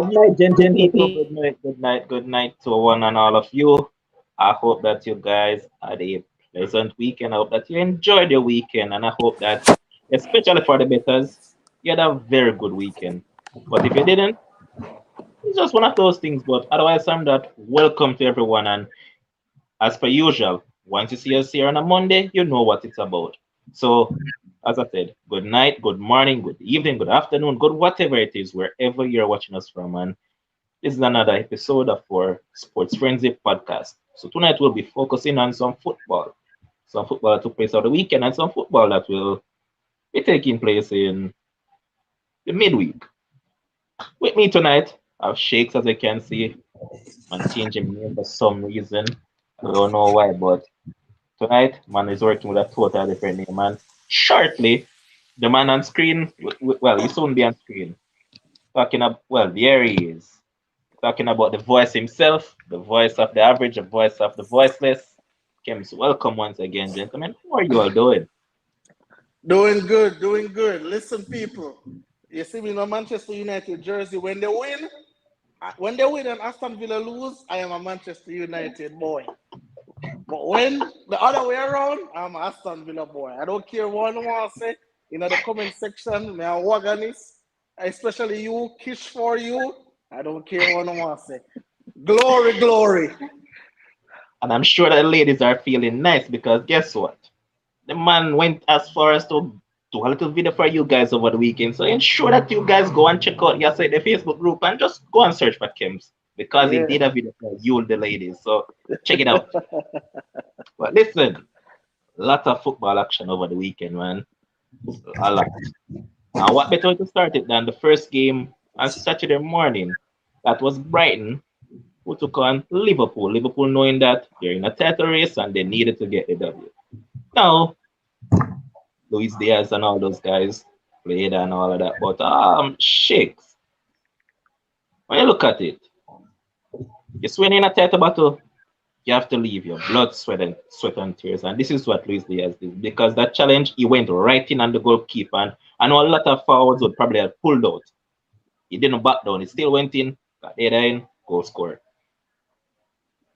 Good night, people. Good night to one and all of you. I hope that you guys had a pleasant weekend. I hope that you enjoyed your weekend, and I hope that, especially for the betters, you had a very good weekend. But if you didn't, it's just one of those things. But otherwise, I'm that welcome to everyone. And as per usual, once you see us here on a Monday, you know what it's about. So, as I said, good night, good morning, good evening, good afternoon, good whatever it is, wherever you're watching us from. And this is another episode of our Sports Frenzzyy podcast. So tonight we'll be focusing on some football that took place over the weekend, and some football that will be taking place in the midweek. With me tonight, I have Shakes, as I can see, and changing name for some reason. I don't know why, but tonight, man is working with a totally different name. And shortly, the man on screen, well, he soon be on screen. Talking about, well, there he is. Talking about the voice himself, the voice of the average, the voice of the voiceless. Kims, welcome once again, gentlemen. How are you all doing? Doing good, doing good. Listen, people. You see me in a Manchester United jersey. When they win and Aston Villa lose, I am a Manchester United boy. But when the other way around, I'm an Aston Villa boy. I don't care what no one say in the comment section. Me a Wagonist, especially you, Kish for you. I don't care what no one say. Glory, glory. And I'm sure that the ladies are feeling nice because guess what? The man went as far as to do a little video for you guys over the weekend. So ensure that you guys go and check out your site, the Facebook group, and just go and search for Kims because he Yeah. did a video for you, the ladies. So check it out. But listen, lots of football action over the weekend, man. A lot. And what better way to start it than the first game on Saturday morning? That was Brighton, who took on Liverpool. Liverpool knowing that they're in a title race and they needed to get the W. Now, Luis Diaz and all those guys played and all of that. But shakes. When you look at it, you're swinging a title battle, you have to leave your blood, sweat and tears. And this is what Luis Diaz did. Because that challenge, he went right in on the goalkeeper. And I know a lot of forwards would probably have pulled out. He didn't back down. He still went in, got header in, goal scored.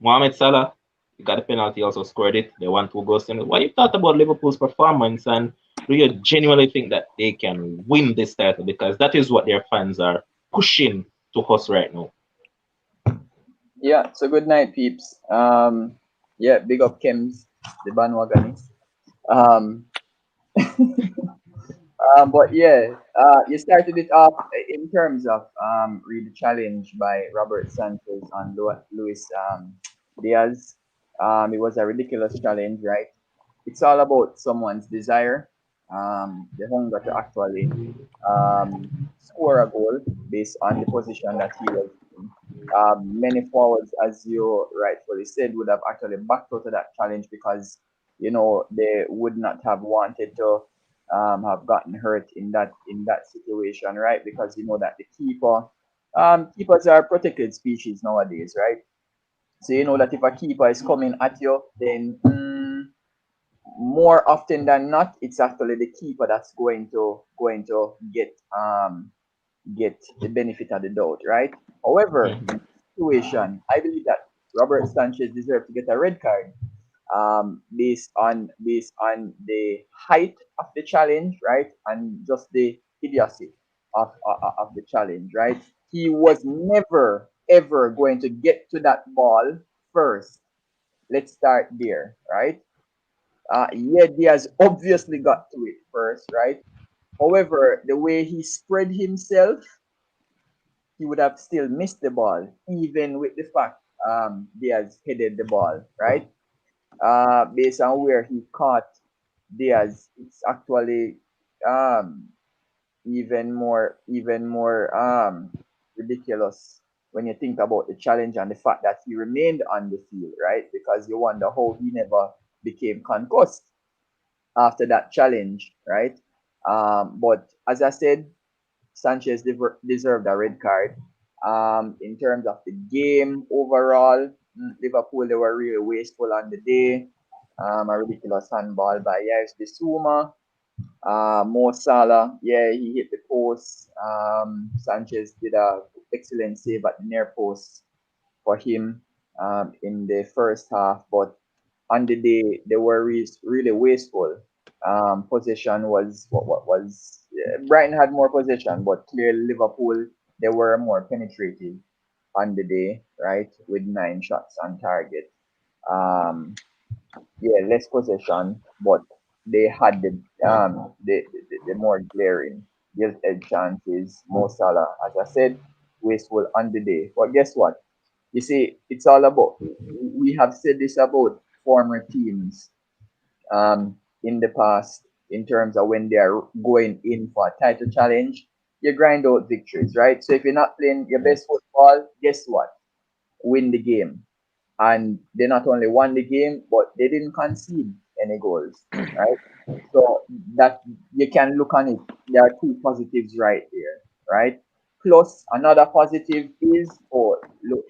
Mohamed Salah, he got a penalty, also scored it. They won 2 goals. What you thought about Liverpool's performance, and do you genuinely think that they can win this title? Because that is what their fans are pushing to us right now. Yeah, so good night, peeps. Yeah, big up Kems, the bandwagonist. Um, but yeah, you started it off in terms of really challenge by Robert Sanchez on Luis Diaz. It was a ridiculous challenge, right? It's all about someone's desire, the hunger to actually score a goal based on the position that he was in. Many forwards, as you rightfully said, would have actually backed out of that challenge because they would not have wanted to have gotten hurt in that situation, right? Because you know that the keepers are a protected species nowadays, right? So you know that if a keeper is coming at you, then more often than not, it's actually the keeper that's going to get the benefit of the doubt, right? However, Mhm. in this situation, I believe that Robert Sanchez deserved to get a red card based on the height of the challenge, right, and just the idiocy of the challenge, right. He was never ever going to get to that ball first. Let's start there, right. Yeah, Diaz obviously got to it first, right. However, the way he spread himself, he would have still missed the ball, even with the fact Diaz headed the ball, right? Based on where he caught Diaz, it's actually um, even more ridiculous when you think about the challenge and the fact that he remained on the field, right? Because you wonder how he never became concussed after that challenge, right? But as I said, Sanchez deserved a red card. In terms of the game overall, Liverpool they were really wasteful on the day. A ridiculous handball by Yves Bissouma. Mo Salah, yeah, he hit the post. Sanchez did a excellent save at the near post for him in the first half, but on the day they were really wasteful. Possession was what was Brighton had more possession, but clearly Liverpool they were more penetrative on the day, right, with 9 shots on target. Um, yeah, less possession, but they had the more glaring gilt edge chances. Mo Salah, as I said, wasteful on the day. But guess what? You see, it's all about. We have said this about former teams in the past in terms of when they are going in for a title challenge. You grind out victories, right? So if you're not playing your best football, guess what? Win the game. And they not only won the game, but they didn't concede any goals, right? So that you can look on it. There are two positives right there, right? Plus another positive is look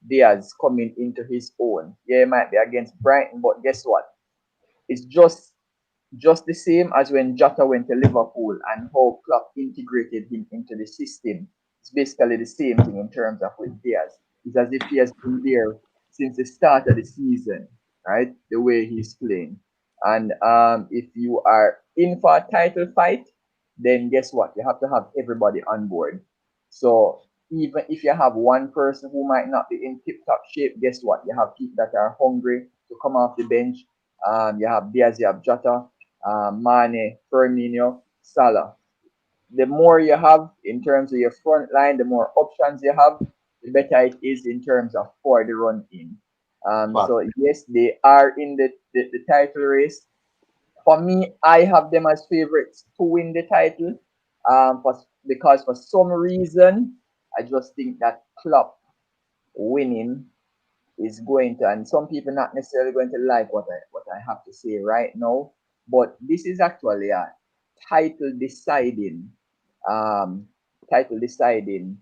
Diaz coming into his own. Yeah, it might be against Brighton, but guess what? It's just the same as when Jota went to Liverpool and how Klopp integrated him into the system. It's basically the same thing in terms of with Diaz. It's as if he has been there since the start of the season, right? The way he's playing. And if you are in for a title fight, then guess what? You have to have everybody on board. So even if you have one person who might not be in tip top shape, guess what? You have people that are hungry to come off the bench. You have Diaz, you have Jota, Mane, Firmino, Salah. The more you have in terms of your front line, the more options you have, the better it is in terms of for the run in. But So yes, they are in the title race. For me, I have them as favorites to win the title. Because for some reason, I just think that Klopp winning is going to, and some people not necessarily going to like what I have to say right now, but this is actually a title deciding, um, title deciding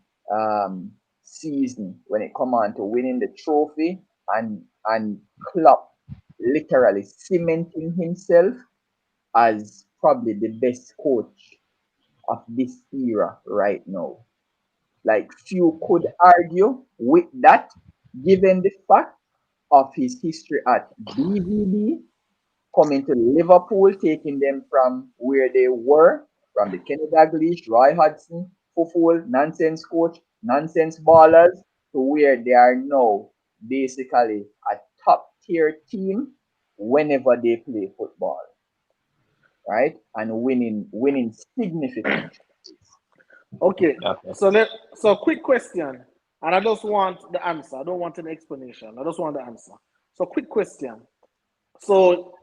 season when it come on to winning the trophy and Klopp literally cementing himself as probably the best coach of this era right now. Like few could argue with that, given the fact of his history at BVB, coming to Liverpool, taking them from where they were, from the Kenny Dalglish, Roy Hodgson, Fuful, nonsense coach, nonsense ballers, to where they are now basically a top tier team whenever they play football, right? And winning significant trophies. Okay, okay. so quick question, and I just want the answer. I don't want an explanation. I just want the answer. So quick question. So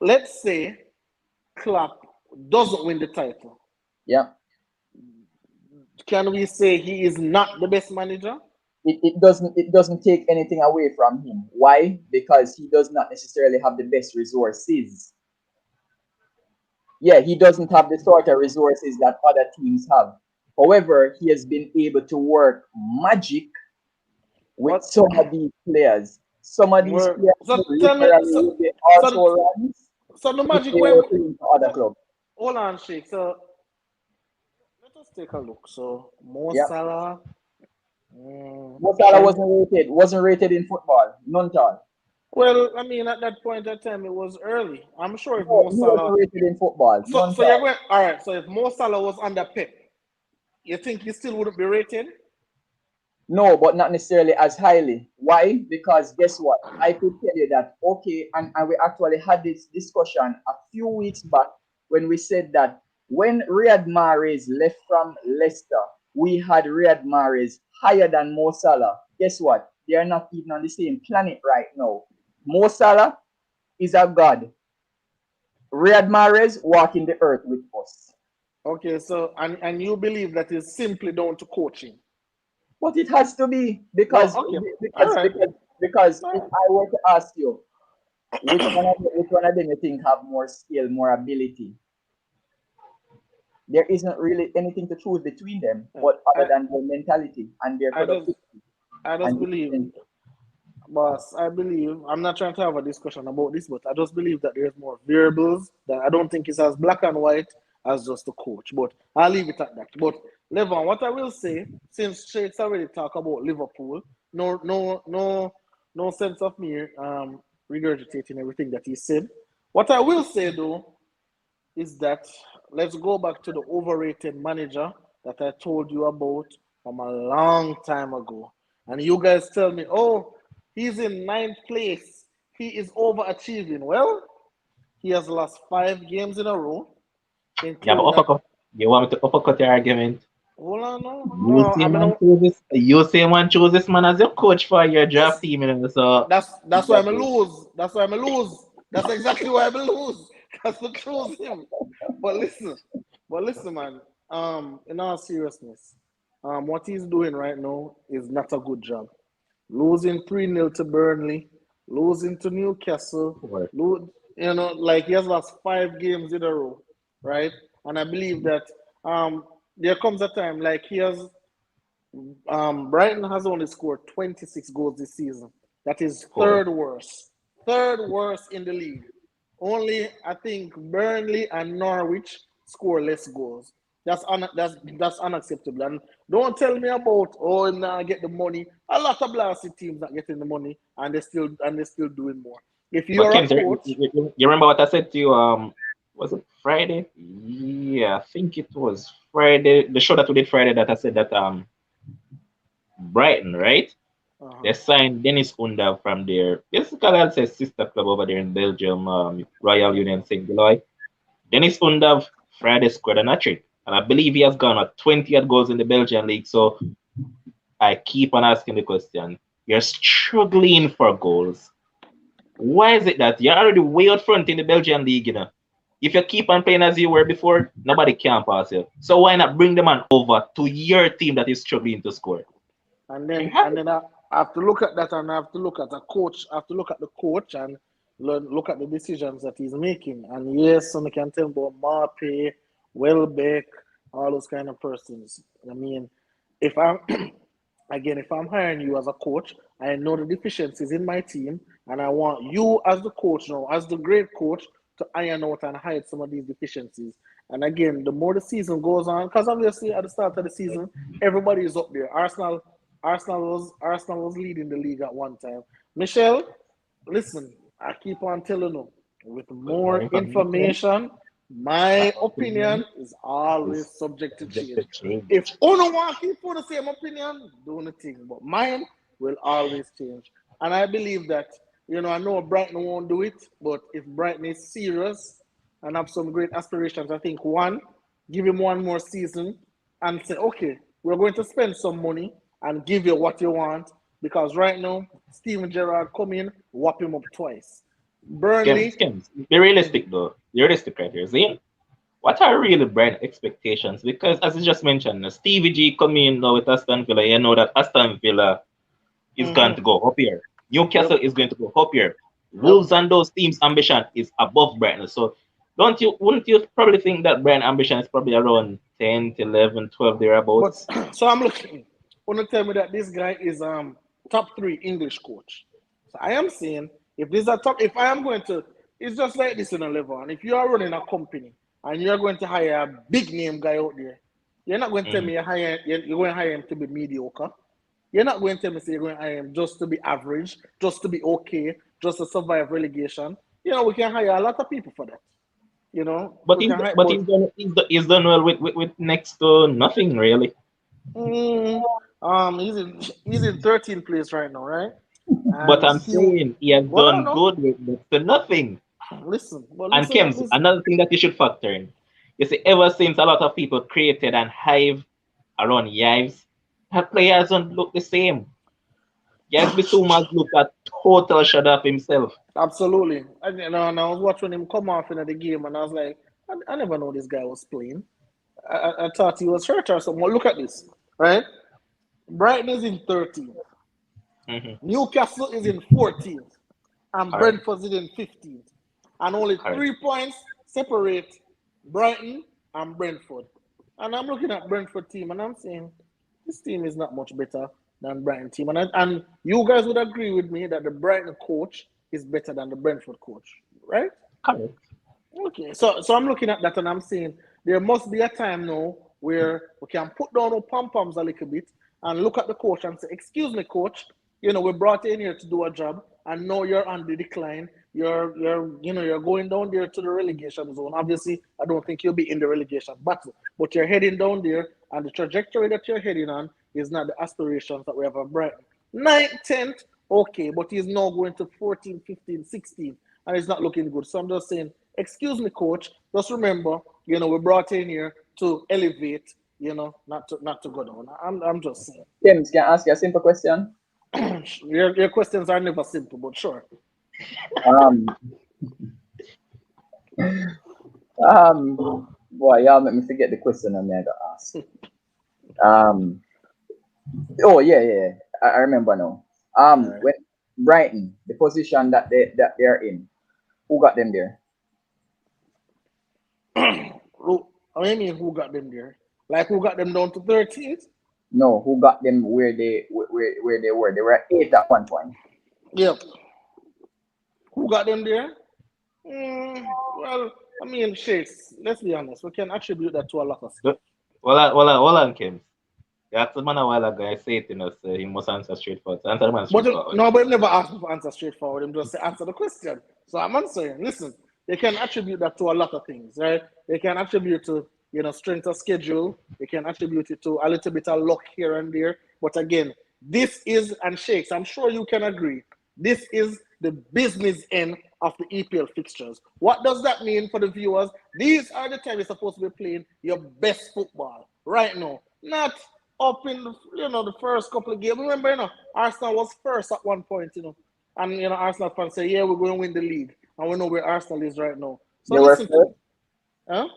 let's say Klopp doesn't win the title. Yeah. Can we say he is not the best manager? It doesn't take anything away from him. Why? Because he does not necessarily have the best resources. Yeah, he doesn't have the sort of resources that other teams have. However, he has been able to work magic with What? some of these players. Some of these Where? players So who tell me. literally So would be so also runs so the if magic they where? were playing for other clubs. Hold on, Sheikh. So let us take a look. So Mo Yeah. Salah. Mo Salah Trent. wasn't rated in football. None at all. Well, I mean, at that point in time, it was early. I'm sure if No, Mo he wasn't Salah. rated in football. So, None at so you're all. going. All right. So if Mo Salah was under Pep, you think he still wouldn't be rated? No, but not necessarily as highly. Why? Because guess what? I could tell you that, okay, and we actually had this discussion a few weeks back when we said that when Riyad Mahrez left from Leicester, we had Riyad Mahrez higher than Mo Salah. Guess what? They are not even on the same planet right now. Mo Salah is a god. Riyad Mahrez walking the earth with us. Okay. So and you believe that is simply down to coaching? But it has to be No. because Okay. All because right. because because All if right. I were to ask you which one of them you think have more skill, more ability, there isn't really anything to choose between them, Yeah. but other than their mentality and their I just productivity I just and believe, discipline. boss. I believe. I'm not trying to have a discussion about this, but I just believe that there's more variables. That I don't think it's as black and white as just the coach. But I'll leave it at that. But Levon, what I will say, since Shades already talk about Liverpool, no sense of me regurgitating everything that he said. What I will say though is that let's go back to the overrated manager that I told you about from a long time ago. And you guys tell me, oh, he's in ninth place. He is overachieving. Well, he has lost 5 games in a row, Yeah, but including a. uppercut. You want me to uppercut your argument? Hold on, You no. say I mean, man choose this. You say man choose this man as your coach for your draft team, so that's why I'm gonna lose. That's why I'm gonna lose. That's exactly why I'm gonna lose. That's to choose him. But listen, man. In all seriousness, what he's doing right now is not a good job. Losing 3-0 to Burnley, losing to Newcastle, like he has lost 5 games in a row, right? And I believe that there comes a time like he has Brighton has only scored 26 goals this season. That is third worst. Third worst in the league. Only I think Burnley and Norwich score less goals. That's unacceptable. And don't tell me about now get the money. A lot of blasted teams not getting the money and they're still doing more. If But you're a Kim, coach, you remember what I said to you? Was it Friday? Yeah, I think it was Friday. The show that we did Friday that I said that Brighton, right? They signed Dennis Undav from their basically I'll say sister club over there in Belgium, Royal Union Saint Gilloy. Dennis Undav Friday scored an hat-trick, and I believe he has gone at 20 goals in the Belgian league. So I keep on asking the question: you're struggling for goals. Why is it that you're already way out front in the Belgian league, If you keep on playing as you were before, nobody can pass you. So why not bring the man over to your team that is struggling to score? And then I have to look at that, and I have to look at the coach. I have to look at the coach and look at the decisions that he's making. And yes, some can tell about Marpe, Welbeck, all those kind of persons. I mean, if I'm again, if I'm hiring you as a coach, I know the deficiencies in my team, and I want you as the coach now, as the great coach, to iron out and hide some of these deficiencies. And again, the more the season goes on, because obviously at the start of the season, everybody is up there. Arsenal was leading the league at one time. Michelle, listen, I keep on telling you, with With more more information, information, my opinion opinion is always is subject to subject change. to change. If Uno want to keep for the same opinion, do nothing. But mine will always change. And I believe that, I know Brighton won't do it, but if Brighton is serious and have some great aspirations, I think give him one more season and say, okay, we're going to spend some money and give you what you want. Because right now, Steven Gerrard come in, whop him up twice. Burnley. Be realistic though. The realistic criteria. See, what are really brand expectations? Because as you just mentioned, Stevie G coming in now with Aston Villa, you know that Aston Villa is going to go up here. Yep. Newcastle is going to go up here. Yep. Wolves and those teams' ambition is above Brighton. So wouldn't you probably think that Brighton ambition is probably around 10, 11, 12 But thereabouts? so I'm looking. Want to tell me that this guy is top 3 English coach. So I am saying if I am going to, it's just like this in a level. And if you are running a company and you're going to hire a big name guy out there, you're not going to tell me you're going to hire him to be mediocre. You're not going to tell me you're going to hire him just to be average, just to be okay, just to survive relegation. We can hire a lot of people for that. But We can hire, but but he's done well with next to nothing really. mm, he's in 13th place right now, right? But And I'm saying he has well, I don't done know. good with next to nothing. And Listen, Kems, another thing that you should factor in. You see, ever since a lot of people created and hive around Yives, her players don't look the same. Yives Bissouma has looked a total shut up himself. absolutely. And I was watching him come off in the game, and I was like, I never know this guy was playing. I thought he was hurt or something. Well, look at this, right? Brighton is in 13th. Mm-hmm. Newcastle is in 14th. And All right. Brentford is in 15th. And only All right. 3 points separate Brighton and Brentford. And I'm looking at Brentford team and I'm saying, this team is not much better than Brighton team. And you guys would agree with me that the Brighton coach is better than the Brentford coach, right? Correct. Okay, so I'm looking at that and I'm saying there must be a time now where we can put down our pom-poms a little bit and look at the coach and say, excuse me, coach, we brought you in here to do a job, and now you're on the decline. You're going down there to the relegation zone. Obviously, I don't think you'll be in the relegation battle, but you're heading down there, and the trajectory that you're heading on is not the aspirations that we have at Brighton. 9th, 10th, okay, but he's now going to 14, 15, 16, and it's not looking good. So I'm just saying, excuse me, coach, just remember, we brought you in here to elevate, not to go down. I'm just saying. James, can I ask you a simple question? Your questions are never simple, but sure. Boy, y'all make me forget the question I'm going to ask. Oh yeah, I remember now. When Brighton, the position that they're in, who got them there? I mean, who got them there? Like, who got them down to 13th? No, who got them where they were? They were at 8 at one point. Yep. Who got them there? Well, I mean, Shakes, let's be honest. We can attribute that to a lot of stuff. Well, hold on, Kim. That's the man a while ago. I say it, so he must answer straightforward. Answer the man straightforward. No, but he never asked me to answer straightforward. He just say answer the question. So I'm answering. Listen, they can attribute that to a lot of things, right? They can attribute to strength of schedule. They can attribute it to a little bit of luck here and there. But again, this is, and Shakes, I'm sure you can agree, this is the business end of the EPL fixtures. What does that mean for the viewers? These are the times you're supposed to be playing your best football right now. Not up in the first couple of games. Remember, Arsenal was first at one point, and Arsenal fans say, yeah, we're going to win the league, and we know where Arsenal is right now. So they were first. Huh?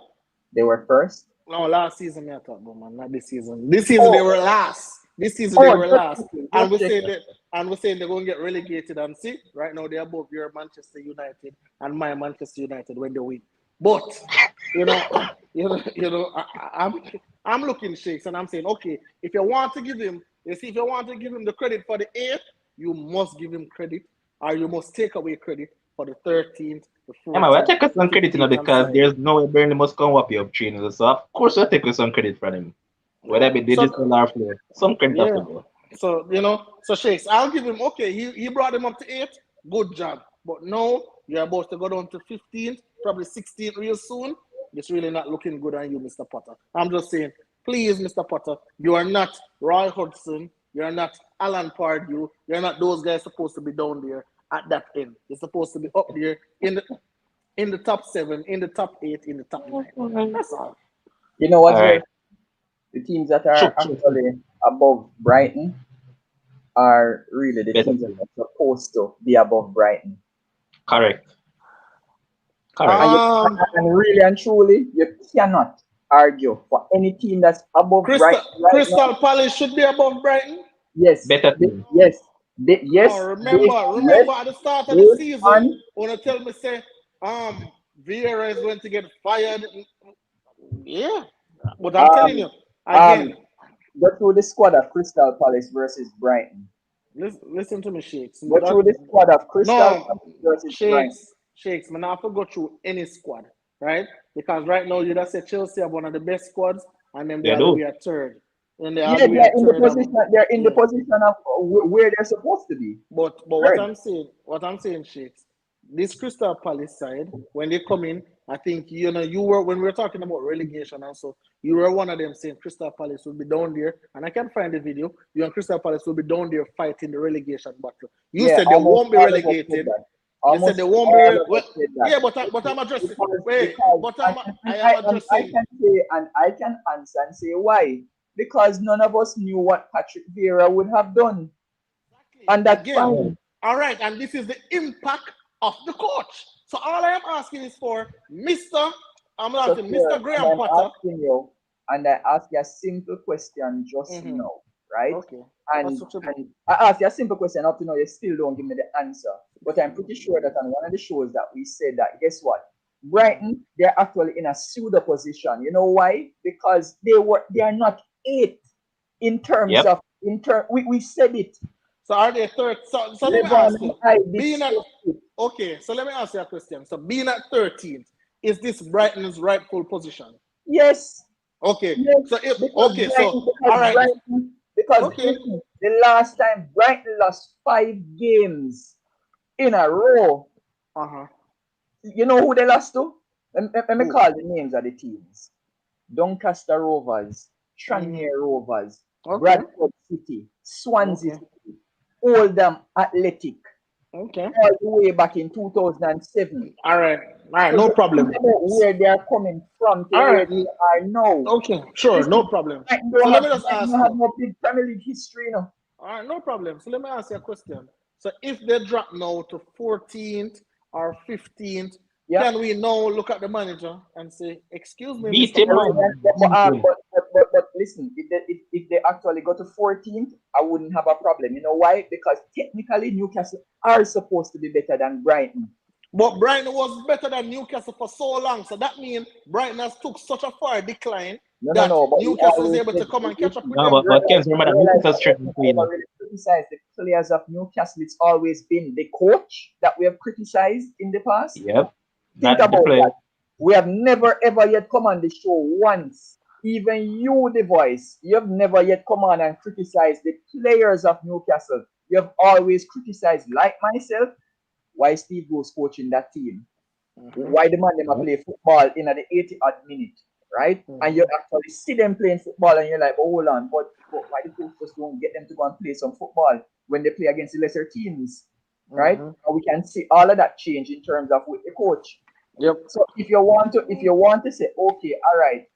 They were first. No, last season I thought, man, not this season. This season they were last. This season they were last, and we're saying they're going to get relegated. And see, right now they're above your Manchester United and my Manchester United when they win. But I'm looking, Shakes, and I'm saying, okay, if you want to give him the credit for the 8th, you must give him credit, or you must take away credit for the 13th, the 14th. Yeah, man, we'll take us some credit, because there's no way Burnley must come up your 3-0. So of course we'll take us some credit for them. Whether it be digital or player, some credit have to go. So Shakes, I'll give him, okay, he brought him up to 8, good job. But now you're about to go down to 15th, probably 16th real soon. It's really not looking good on you, Mr. Potter. I'm just saying, please, Mr. Potter, you are not Roy Hodgson, you're not Alan Pardew, you're not those guys supposed to be down there at that end. You're supposed to be up there in the top 7, in the top 8, in the top 9. That's all. You know what? Right. The teams that are actually above Brighton are really the teams that are supposed to be above Brighton. Correct. And really and truly, you cannot argue for any team that's above Brighton. Crystal Palace should be above Brighton. Yes. Better team. Yes. Remember at the start of the season, when you tell me say, Vieira is going to get fired. Yeah. But I'm telling you, again. Go through the squad of Crystal Palace versus Brighton. Listen to me, Shakes. Go through the squad of Crystal Palace versus Brighton. Shakes, man, I have to go through any squad, right? Because right now you just say Chelsea have one of the best squads, and then they're third. And they're in the position of where they're supposed to be. But what I'm saying, Shakes, this Crystal Palace side, when they come in, I think you were, when we were talking about relegation and so, you were one of them saying Crystal Palace will be down there, and I can find the video. You and Crystal Palace will be down there fighting the relegation battle. You said they won't be relegated. You said they won't be. But I'm addressing. I can answer and say why. Because none of us knew what Patrick Vieira would have done. Exactly. And that's fine. All right, and this is the impact of the coach. So all I am asking is for Mr. Graham Potter. And I ask you a simple question just now, right? Okay. And I asked you a simple question up to now, you still don't give me the answer. But I'm pretty sure that on one of the shows that we said that, guess what? Brighton, they're actually in a pseudo position. You know why? Because they are not 8 in terms of we said it. So are they third? So let me ask you. So let me ask you a question. So being at 13th, is this Brighton's rightful position? Yes. Okay. Yes. So if Because okay, Brighton, so all right. Okay. listen, the last time Brighton lost 5 games in a row. Uh-huh. You know who they lost to? Let me Who? call the names of the teams. Doncaster Rovers, Mm-hmm. Tranmere Rovers, Okay. Bradford City, Swansea Okay. City, Oldham Athletic, Okay. all the way back in 2007. All right. All right. So No you think problem. about where they are coming from to All where right. they are now. Okay. Sure. No Listen, problem. Brighton So don't let have, me just Brighton ask don't have you. no big Premier League history, you know. All right. No problem. So let me ask you a question. So if they drop now to 14th or 15th, Yeah. can we now look at the manager and say, "Excuse me, Beat Mr. him, Manager"? man. Beat him. But listen, if they actually go to 14th, I wouldn't have a problem. You know why? Because technically Newcastle are supposed to be better than Brighton. But Brighton was better than Newcastle for so long. So that means Brighton has took such a far decline that No. But we Newcastle is always able to come and catch up with listen. No, them. but Ken's You remember that realize Newcastle that we strength never between ever really criticized the players of Newcastle. It's always been the coach that we have criticized in the past. Yep. Think Not the about play. that. We have never ever yet come on the show once. Even you, the voice, you have never yet come on and criticized the players of Newcastle. You have always criticized, like myself, why Steve Bruce coaching that team. Mm-hmm. Why the man them a play football in at the 80 odd minute, right? And you Mm-hmm. actually see them playing football and you're like, oh, hold on, but why the coach just don't get them to go and play some football when they play against the lesser teams, right? Mm-hmm. And we can see all of that change in terms of with the coach. Yep. So if you want to say, okay, all right,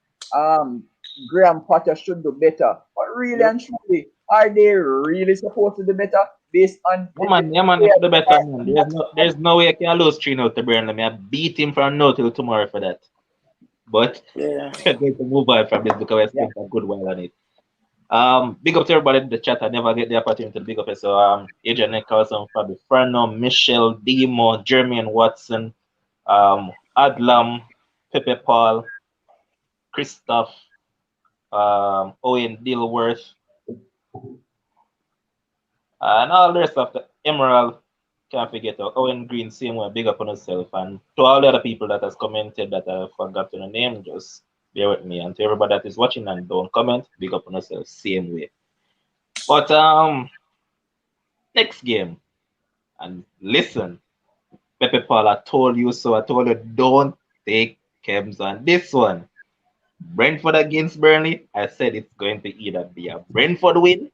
Graham Potter should do better, but really Yep. and truly, are they really supposed to do better based on Yeah, man, players for the that better, are man. not There's no way I can lose 3-0 to Burnley. I beat him from now till tomorrow for that. But Yeah. we're going to move on from this because we yeah. spent a good while on it. Big up to everybody in the chat. I never get the opportunity to big up it. So Adrian Nicholson, Fabi Ferno, Michelle, Demo, Jermaine Watson, Adlam, Pepe Paul, Christoph, Owen Dilworth, and all the rest of the Emerald. Can't forget Owen Green, same way, big up on yourself. And to all the other people that has commented that I forgot to name, just bear with me. And to everybody that is watching and don't comment, big up on yourself, same way. But next game, and listen, Pepe Paul, I told you so. I told you don't take Kems on this one. Brentford against Burnley, I said it's going to either be a Brentford win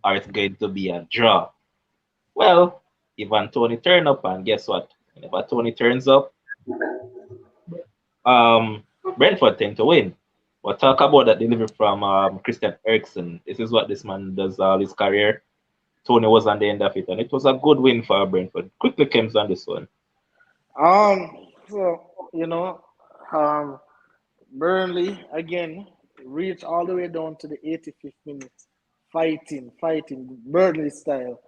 or it's going to be a draw. Well, Ivan Tony turned up, and guess what? Whenever Tony turns up, um, Brentford tend to win. But talk about that delivery from Christian Eriksen. This is what this man does all his career. Tony was on the end of it, and it was a good win for Brentford. Quickly comes on this one. So Burnley again reached all the way down to the 85th minute, fighting Burnley style,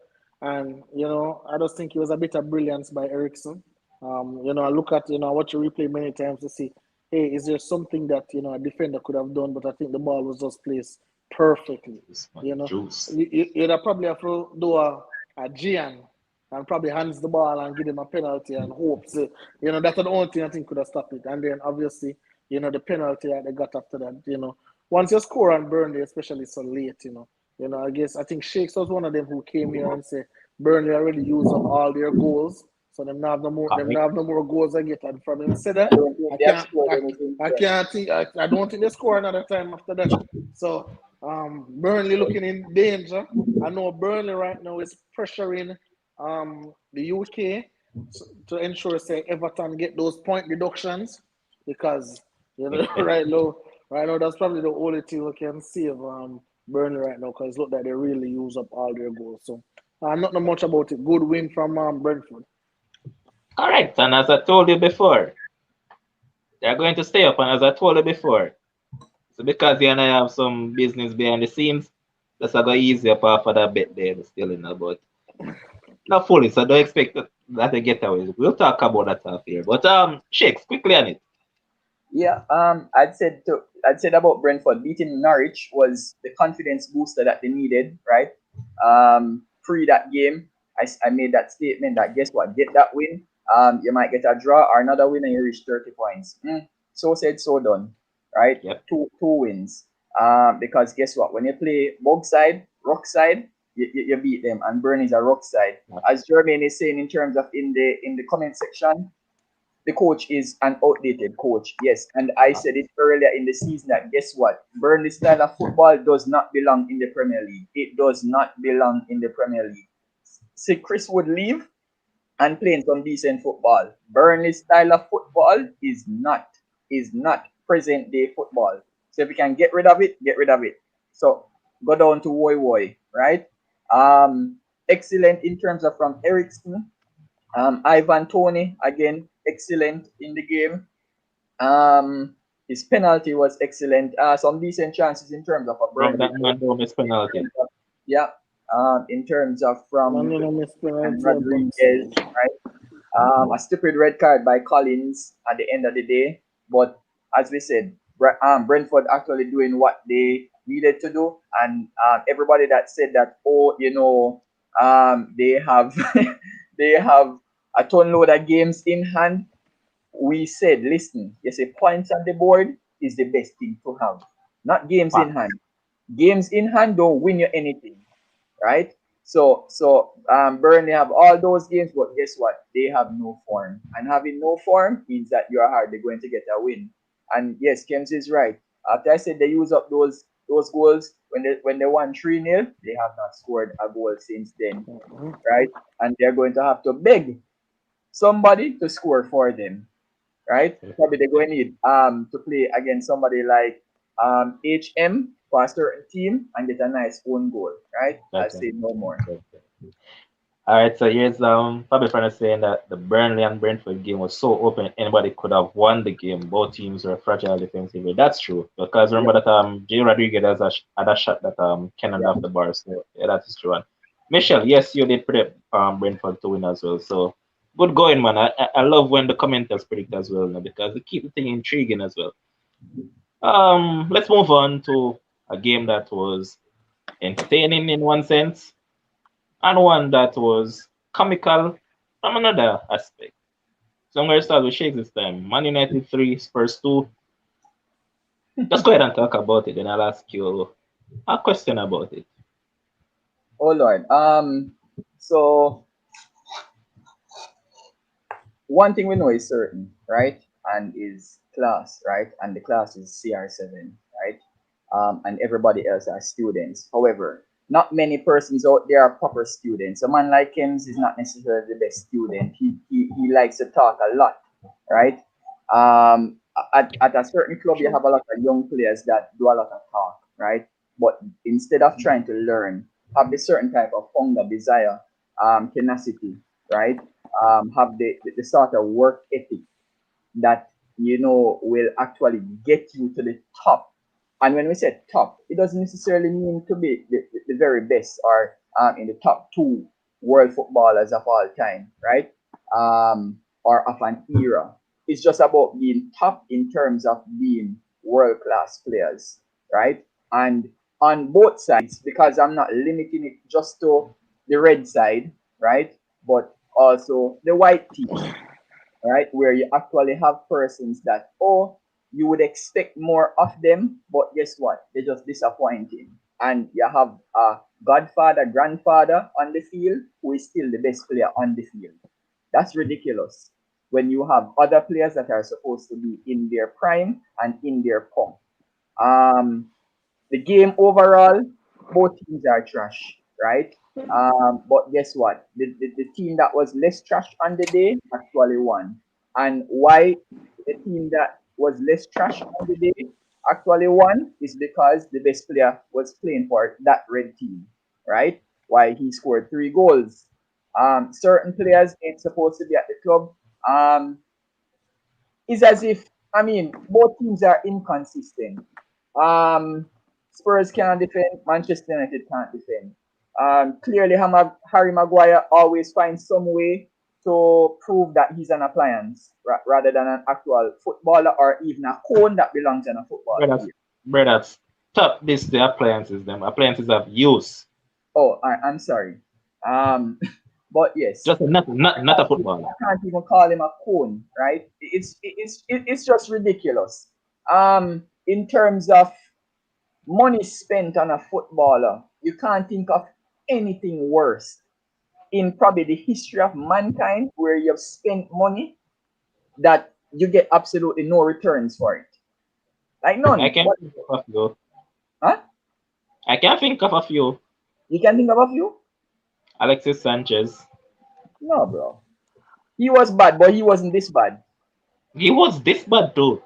and I just think it was a bit of brilliance by Ericsson. I look at watch the replay many times to see, hey, is there something that a defender could have done? But I think the ball was just placed perfectly. This You one, know, juice. you'd have probably have to do a Gian and probably hands the ball and give him a penalty and hopes. That's the only thing I think could have stopped it. And then obviously, the penalty that they got after that. Once you score on Burnley, especially so late, I think Shakes was one of them who came here and said Burnley already used up all their goals, so them not have no more. Them Correct. not have no more goals I get. And from him said that, I don't think I they have can't. scored I, anything. I can't think. I don't think they score another time after that. So Burnley looking in danger. I know Burnley right now is pressuring the UK to ensure say Everton get those point deductions because right now that's probably the only team who can save Burnley right now because it look like they really use up all their goals. So not know much about it. Good win from Brentford. Correct. And as I told you before, they're going to stay up. And as I told you before, so because you and I have some business behind the scenes, that's a go easier part for that bet there still in but not fully, so don't expect that to get away. We'll talk about that stuff here. But Shakes, quickly on it. Yeah, I'd said about Brentford beating Norwich was the confidence booster that they needed, right? Pre that game, I made that statement that guess what, get that win, you might get a draw or another win and you reach 30 points. So said, so done, right? Yep. Two wins. Because guess what? When you play bog side, rock side, you beat them, and Burn is a rock side. Yep. As Jermaine is saying in terms of in the comment section, the coach is an outdated coach. Yes, and I said it earlier in the season that guess what? Burnley's style of football does not belong in the Premier League. It does not belong in the Premier League. See, Chris would leave and playing some decent football. Burnley's style of football is not present day football. So if you can get rid of it, get rid of it. So go down to Woy Woy, right? Excellent in terms of from Ericsson. Ivan Tony again excellent in the game. His penalty was excellent. Some decent chances in terms of a From Burnley that goal. man, don't miss In penalty. terms of, yeah. In terms of Man, from you know, miss and penalty about Rodriguez, right? A stupid red card by Collins at the end of the day. But as we said, Brentford actually doing what they needed to do, and everybody that said that, oh, they have they have a ton load of games in hand. We said, listen, you say points on the board is the best thing to have, not games in Fact. hand. Games in hand don't win you anything, right? So Burnley have all those games, but guess what? They have no form, and having no form means that you are hardly going to get a win. And yes, Kems is right. After I said they use up those goals when they won 3-0, they have not scored a goal since then, Mhm. right? And they're going to have to beg somebody to score for them, right? Probably they're going to need to play against somebody like HM for a certain team and get a nice own goal, right? I'll Okay. say no more. Okay. All right, so here's Fabi Fernandez saying that the Burnley and Brentford game was so open anybody could have won the game. Both teams were fragile defensively. That's true because Yeah, remember that Jay Rodriguez has had a shot that Cannon yeah. off the bar. So yeah, that is true. And Michelle, yes, you did predict Brentford to win as well. So good going, man. I love when the commenters predict as well now because they keep the thing intriguing as well. Let's move on to a game that was entertaining in one sense and one that was comical from another aspect. So I'm going to start with Shakes this time. Man United 3, Spurs 2. Just go ahead and talk about it, then I'll ask you a question about it. Oh Lord. So one thing we know is certain, right? And is class, right? And the class is CR7, right? And everybody else are students. However, not many persons out there are proper students. A man like him is not necessarily the best student. He likes to talk a lot, right? At a certain club, you have a lot of young players that do a lot of talk, right? But instead of trying to learn, have a certain type of hunger, desire, tenacity, right? Have the sort of work ethic that will actually get you to the top. And when we say top, it doesn't necessarily mean to be the very best or in the top two world footballers of all time, right? Or of an era. It's just about being top in terms of being world class players, right? And on both sides, because I'm not limiting it just to the red side, right? But also the white team, right? Where you actually have persons that, oh, you would expect more of them, but guess what? They're just disappointing. And you have a godfather, grandfather on the field who is still the best player on the field. That's ridiculous when you have other players that are supposed to be in their prime and in their pomp. Um, the game overall, both teams are trash, right? But guess what? The team that was less trash on the day actually won. And why the team that was less trash on the day actually won is because the best player was playing for that red team, right? Why he scored 3 goals. Certain players ain't supposed to be at the club. Um, it's as if both teams are inconsistent. Um, Spurs can't defend, Manchester United can't defend. Clearly, Harry Maguire always finds some way to prove that he's an appliance rather than an actual footballer or even a cone that belongs in a football Brothers, field. brothers, stop this, the appliances, them. Appliances have use. Oh, I'm sorry. Um, but yes, Just not a footballer. I can't even call him a cone, right? It's just ridiculous. in terms of money spent on a footballer, you can't think of anything worse in probably the history of mankind where you've spent money that you get absolutely no returns for it. Like I none. can What? think of a few. Huh? I can think of a few. You can think of a few? Alexis Sanchez. No, bro. He was bad, but he wasn't this bad. He was this bad too.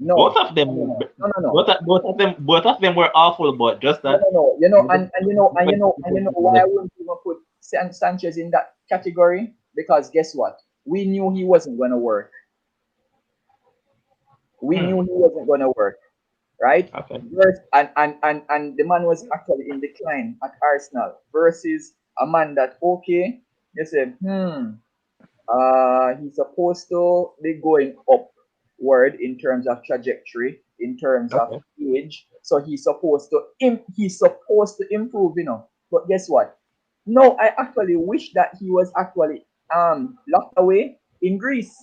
Both No, of them, no, no, no, no, no, no, both of them were awful. But just no, that, no, no. And you know why I wouldn't even put Sanchez in that category? Because guess what? We knew he wasn't gonna work. We Hmm, knew he wasn't gonna work, right? okay. And the man was actually in decline at Arsenal versus a man that okay, you say, he's supposed to be going upward in terms of trajectory, in terms of Okay. age. So he's supposed to improve, But guess what? No, I actually wish that he was actually locked away in Greece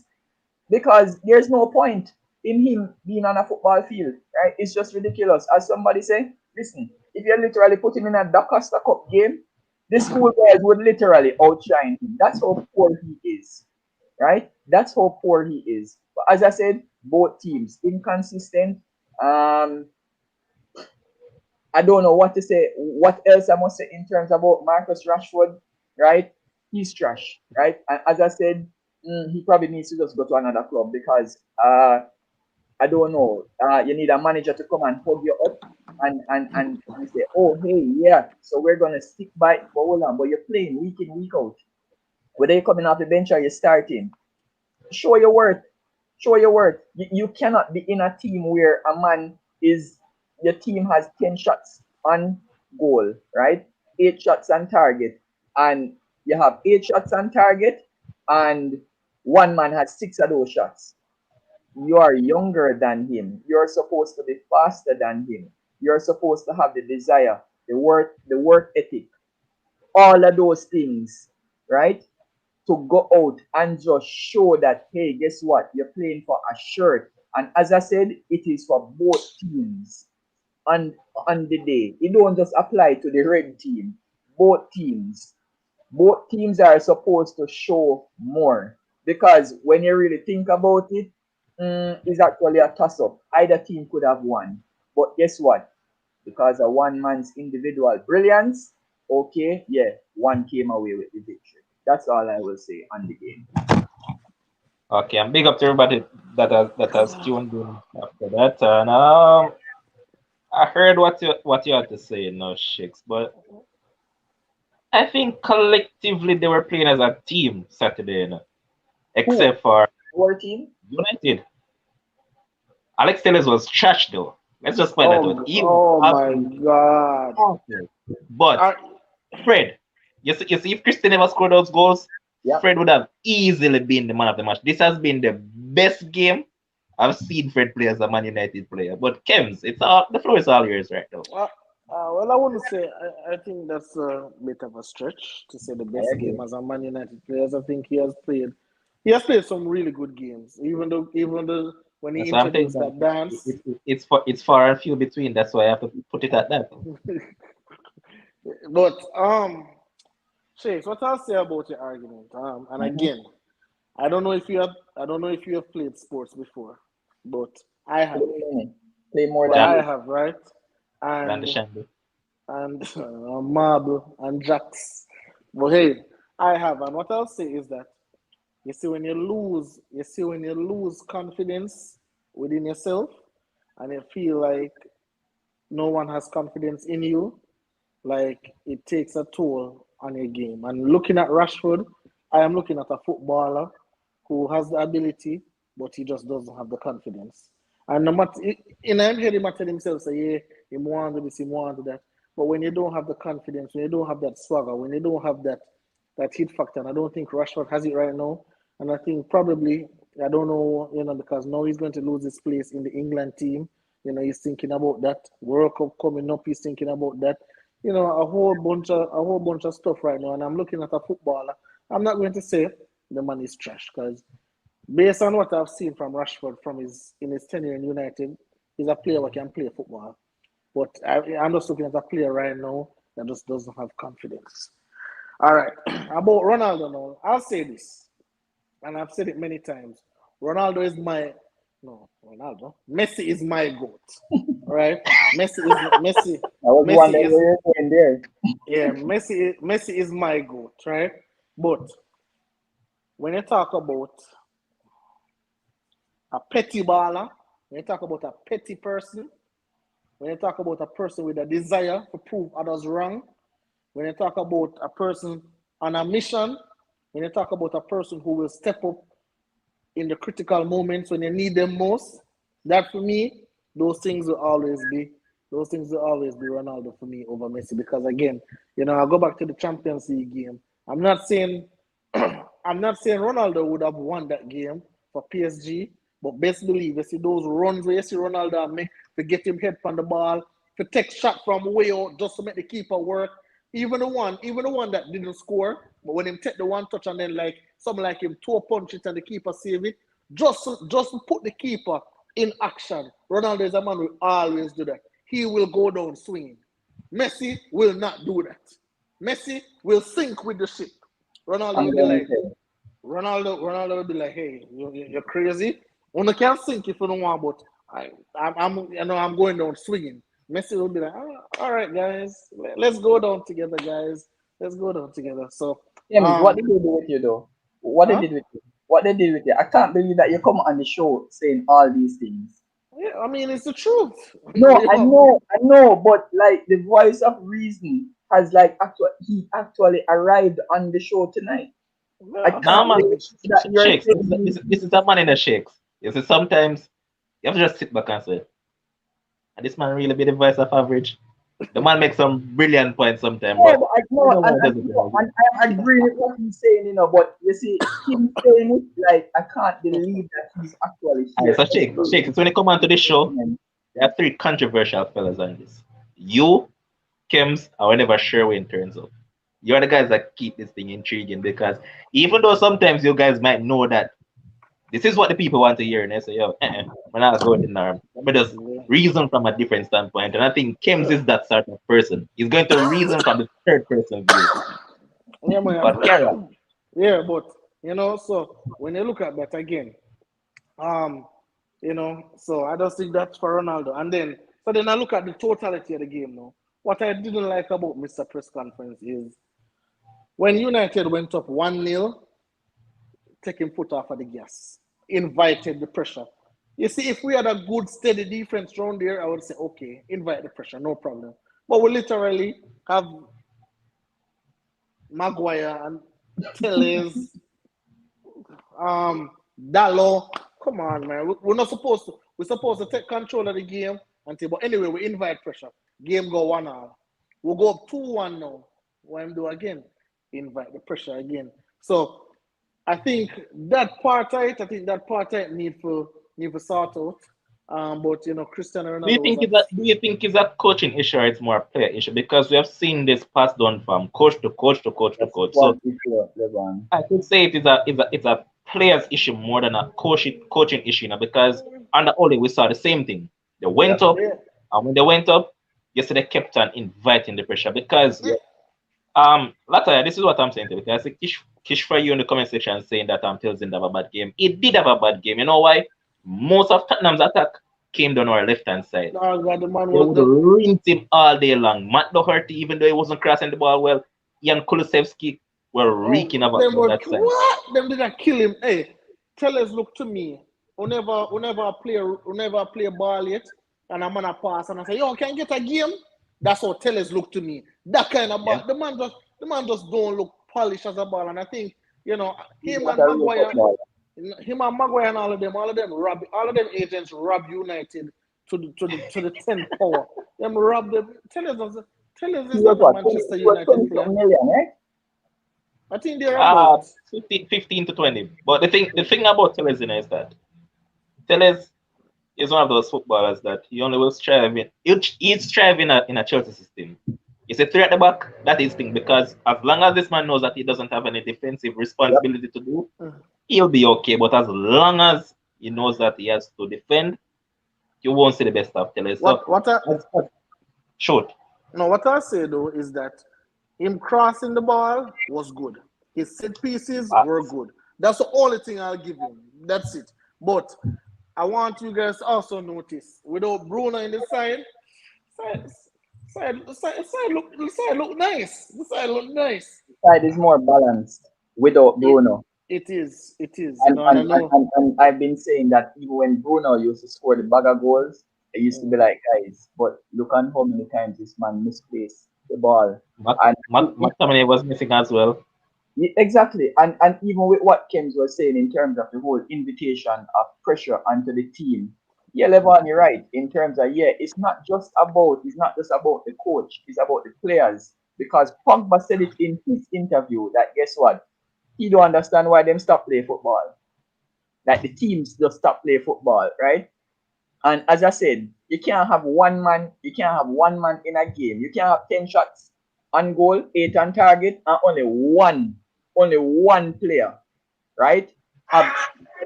because there's no point in him being on a football field, right? It's just ridiculous. As somebody say, listen, if you literally put him in a Da Costa Cup game, the school boys would literally outshine him. That's how poor he is, right? That's how poor he is. But as I said, both teams inconsistent. Um, I don't know what to say. What else I must say in terms about Marcus Rashford, right? He's trash, right? And as I said, he probably needs to just go to another club because I don't know. You need a manager to come and hug you up and say, oh hey, yeah, so we're gonna stick by for hold on, but you're playing week in, week out. Whether you're coming off the bench or you're starting, show your worth. Show your worth. You cannot be in a team where a man is your team has 10 shots on goal, right? 8 shots on target, and you have 8 shots on target, and one man has 6 of those shots. You are younger than him. You're supposed to be faster than him. You're supposed to have the desire, the work ethic, all of those things, right? To go out and just show that, hey, guess what? You're playing for a shirt. And as I said, it is for both teams on the day. It don't just apply to the red team. Both teams. Both teams are supposed to show more. Because when you really think about it, it's actually a toss up. Either team could have won. But guess what? Because of one man's individual brilliance, okay, yeah, one came away with the victory. That's all I will say on the game. Okay, and big up to everybody that has tuned in after that. And I heard what you had to say, no shakes, but I think collectively they were playing as a team Saturday, Who? except for Our team? United. Alex Telles was trash though. Let's just point that out. Oh, He was oh my absolutely God. awful. But I, Fred, you see, if Cristiano never scored those goals, Yeah. Fred would have easily been the man of the match. This has been the best game I've seen Fred play as a Man United player. But Kems, it's all the floor is all yours right now. uh, well, I wouldn't say. I think that's a bit of a stretch to say the I best game agree. as a Man United player. I think he has played some really good games. Even though when he That's why I'm telling introduced you that that dance, it's far and few between. That's why I have to put it at that. but Shakes, what I'll say about your argument, and Mm-hmm. again, I don't know if you have played sports before, but I have. Play many. Play more But than Jack I you. have, right? and the And Shandy. and Marble and Jacks. But hey, I have, and what I'll say is that you see when you lose confidence within yourself, and you feel like no one has confidence in you, like it takes a toll on your game. And looking at Rashford, I am looking at a footballer who has the ability, but he just doesn't have the confidence. And no matter in him head, he might tell himself, say, yeah, he want to this, he want to that. But when you don't have the confidence, when you don't have that swagger, when you don't have that hit factor, and I don't think Rashford has it right now. And I think probably, I don't know, because now he's going to lose his place in the England team. He's thinking about that World Cup coming up. He's thinking about that. A whole bunch of stuff right now. And I'm looking at a footballer. I'm not going to say the man is trash because based on what I've seen from Rashford from his tenure in United, he's a player who can play football. But I'm just looking at a player right now that just doesn't have confidence. All right, about Ronaldo now, I'll say this, and I've said it many times. Ronaldo is my Messi is my goat. All right, Messi. I was wondering where you're going there. Yeah, Messi is my goat, right? But when you talk about a petty baller, when you talk about a petty person, when you talk about a person with a desire to prove others wrong, when you talk about a person on a mission, when you talk about a person who will step up in the critical moments when you need them most, that for me, those things will always be Ronaldo for me over Messi. Because again, I go back to the Champions League game. I'm not saying Ronaldo would have won that game for PSG, but best believe you see those runs where you see Ronaldo make to get him head on the ball, to take shot from way out just to make the keeper work. Even the one that didn't score, but when him take the one touch and then like something like him toe punch it and the keeper save it, just to put the keeper in action. Ronaldo is a man who always do that. He will go down swinging. Messi will not do that. Messi will sink with the ship. Ronaldo will be like, hey, you're crazy. One can sink if you don't want, but I'm going down swinging. Messi will be like, all right, guys, let's go down together, guys. Let's go down together. So, what did they do with you, though? What they did with you? I can't believe that you come on the show saying all these things. Yeah, I mean, it's the truth. No, I know, but like the voice of reason has he actually arrived on the show tonight. No, man, shakes. This is a man in the shakes. You see, sometimes you have to just sit back and say, and this man really be the voice of average. The man makes some brilliant points sometimes. Yeah, but I agree with what he's saying, but you see, him saying it, like, I can't believe that he's actually here. So Shakes, when you come onto the show, there are three controversial fellas on this. You, Kims, or whenever Sherwin turns up. You're the guys that keep this thing intriguing, because even though sometimes you guys might know that this is what the people want to hear, and they say, yo, we're not going in there. Let me just reason from a different standpoint. And I think Kims is that sort of person. He's going to reason from the third person view. Yeah, man. But carry on. Yeah, but so when you look at that again, so I just think that's for Ronaldo. And then I look at the totality of the game now. What I didn't like about Mr. Press Conference is when United went up 1-0, taking foot off of the gas, invited the pressure. You see, if we had a good, steady defense around there, I would say, okay, invite the pressure, no problem. But we literally have Maguire and Telles, Dallo. Come on, man. We're not supposed to. We're supposed to take control of the game until. But anyway, we invite pressure. Game go 1-1. We'll go up 2-1 now. What I'm doing again? Invite the pressure again. So I think that part of it need to sort out. But Cristiano Ronaldo. Do you think it's a coaching issue or it's more a player issue? Because we have seen this passed on from coach to coach to coach to coach. So I could say it's a player's issue more than a coaching issue now, because under Ole we saw the same thing. They went up, and when they went up, yesterday kept on inviting the pressure, because Lataya, this is what I'm saying to you, because I see Kish for you in the comment section saying that Tales didn't have a bad game. It did have a bad game. You know why? Most of Tottenham's attack came down our left hand side. They would rinse him all day long. Matt Doherty, even though he wasn't crossing the ball well, Jan Kulusevski were reeking about that side. What? Them did not kill him. Hey, Tellers look to me. Whenever I play a ball yet, and I'm gonna pass and I say, yo, can I get a game? That's how Tellers look to me. That kind of ball. Yeah. The man just don't look polished as a ball. And I think, him and Maguire and all of them agents rob United to the 10th power. Them rob them. Tellers is not a Manchester United player. I think they're about 15 to 20. But the thing about Tellers is that Tellers is one of those footballers that he only will strive in. He's striving in a Chelsea system. He's a three at the back. That is thing, because as long as this man knows that he doesn't have any defensive responsibility to do, he'll be okay. But as long as he knows that he has to defend, you won't see the best of Tellez. So, shoot. No, what I say though is that him crossing the ball was good. His set pieces were good. That's the only thing I'll give him. That's it. But I want you guys to also notice without Bruno in the side look nice. The side look nice. The side is more balanced without Bruno. It is. And I've been saying that even when Bruno used to score the bag of goals, I used to be like, guys, but look at how many times this man misplaced the ball. McTominay was missing as well. Exactly. And even with what Kems was saying in terms of the whole invitation of pressure onto the team, yeah, Levon, you're right. In terms of, it's not just about the coach, it's about the players. Because Pogba said it in his interview that guess what? He don't understand why them stop play football. Like the teams just stop play football, right? And as I said, you can't have one man in a game. You can't have 10 shots on goal, 8 on target, and only one player, right? Have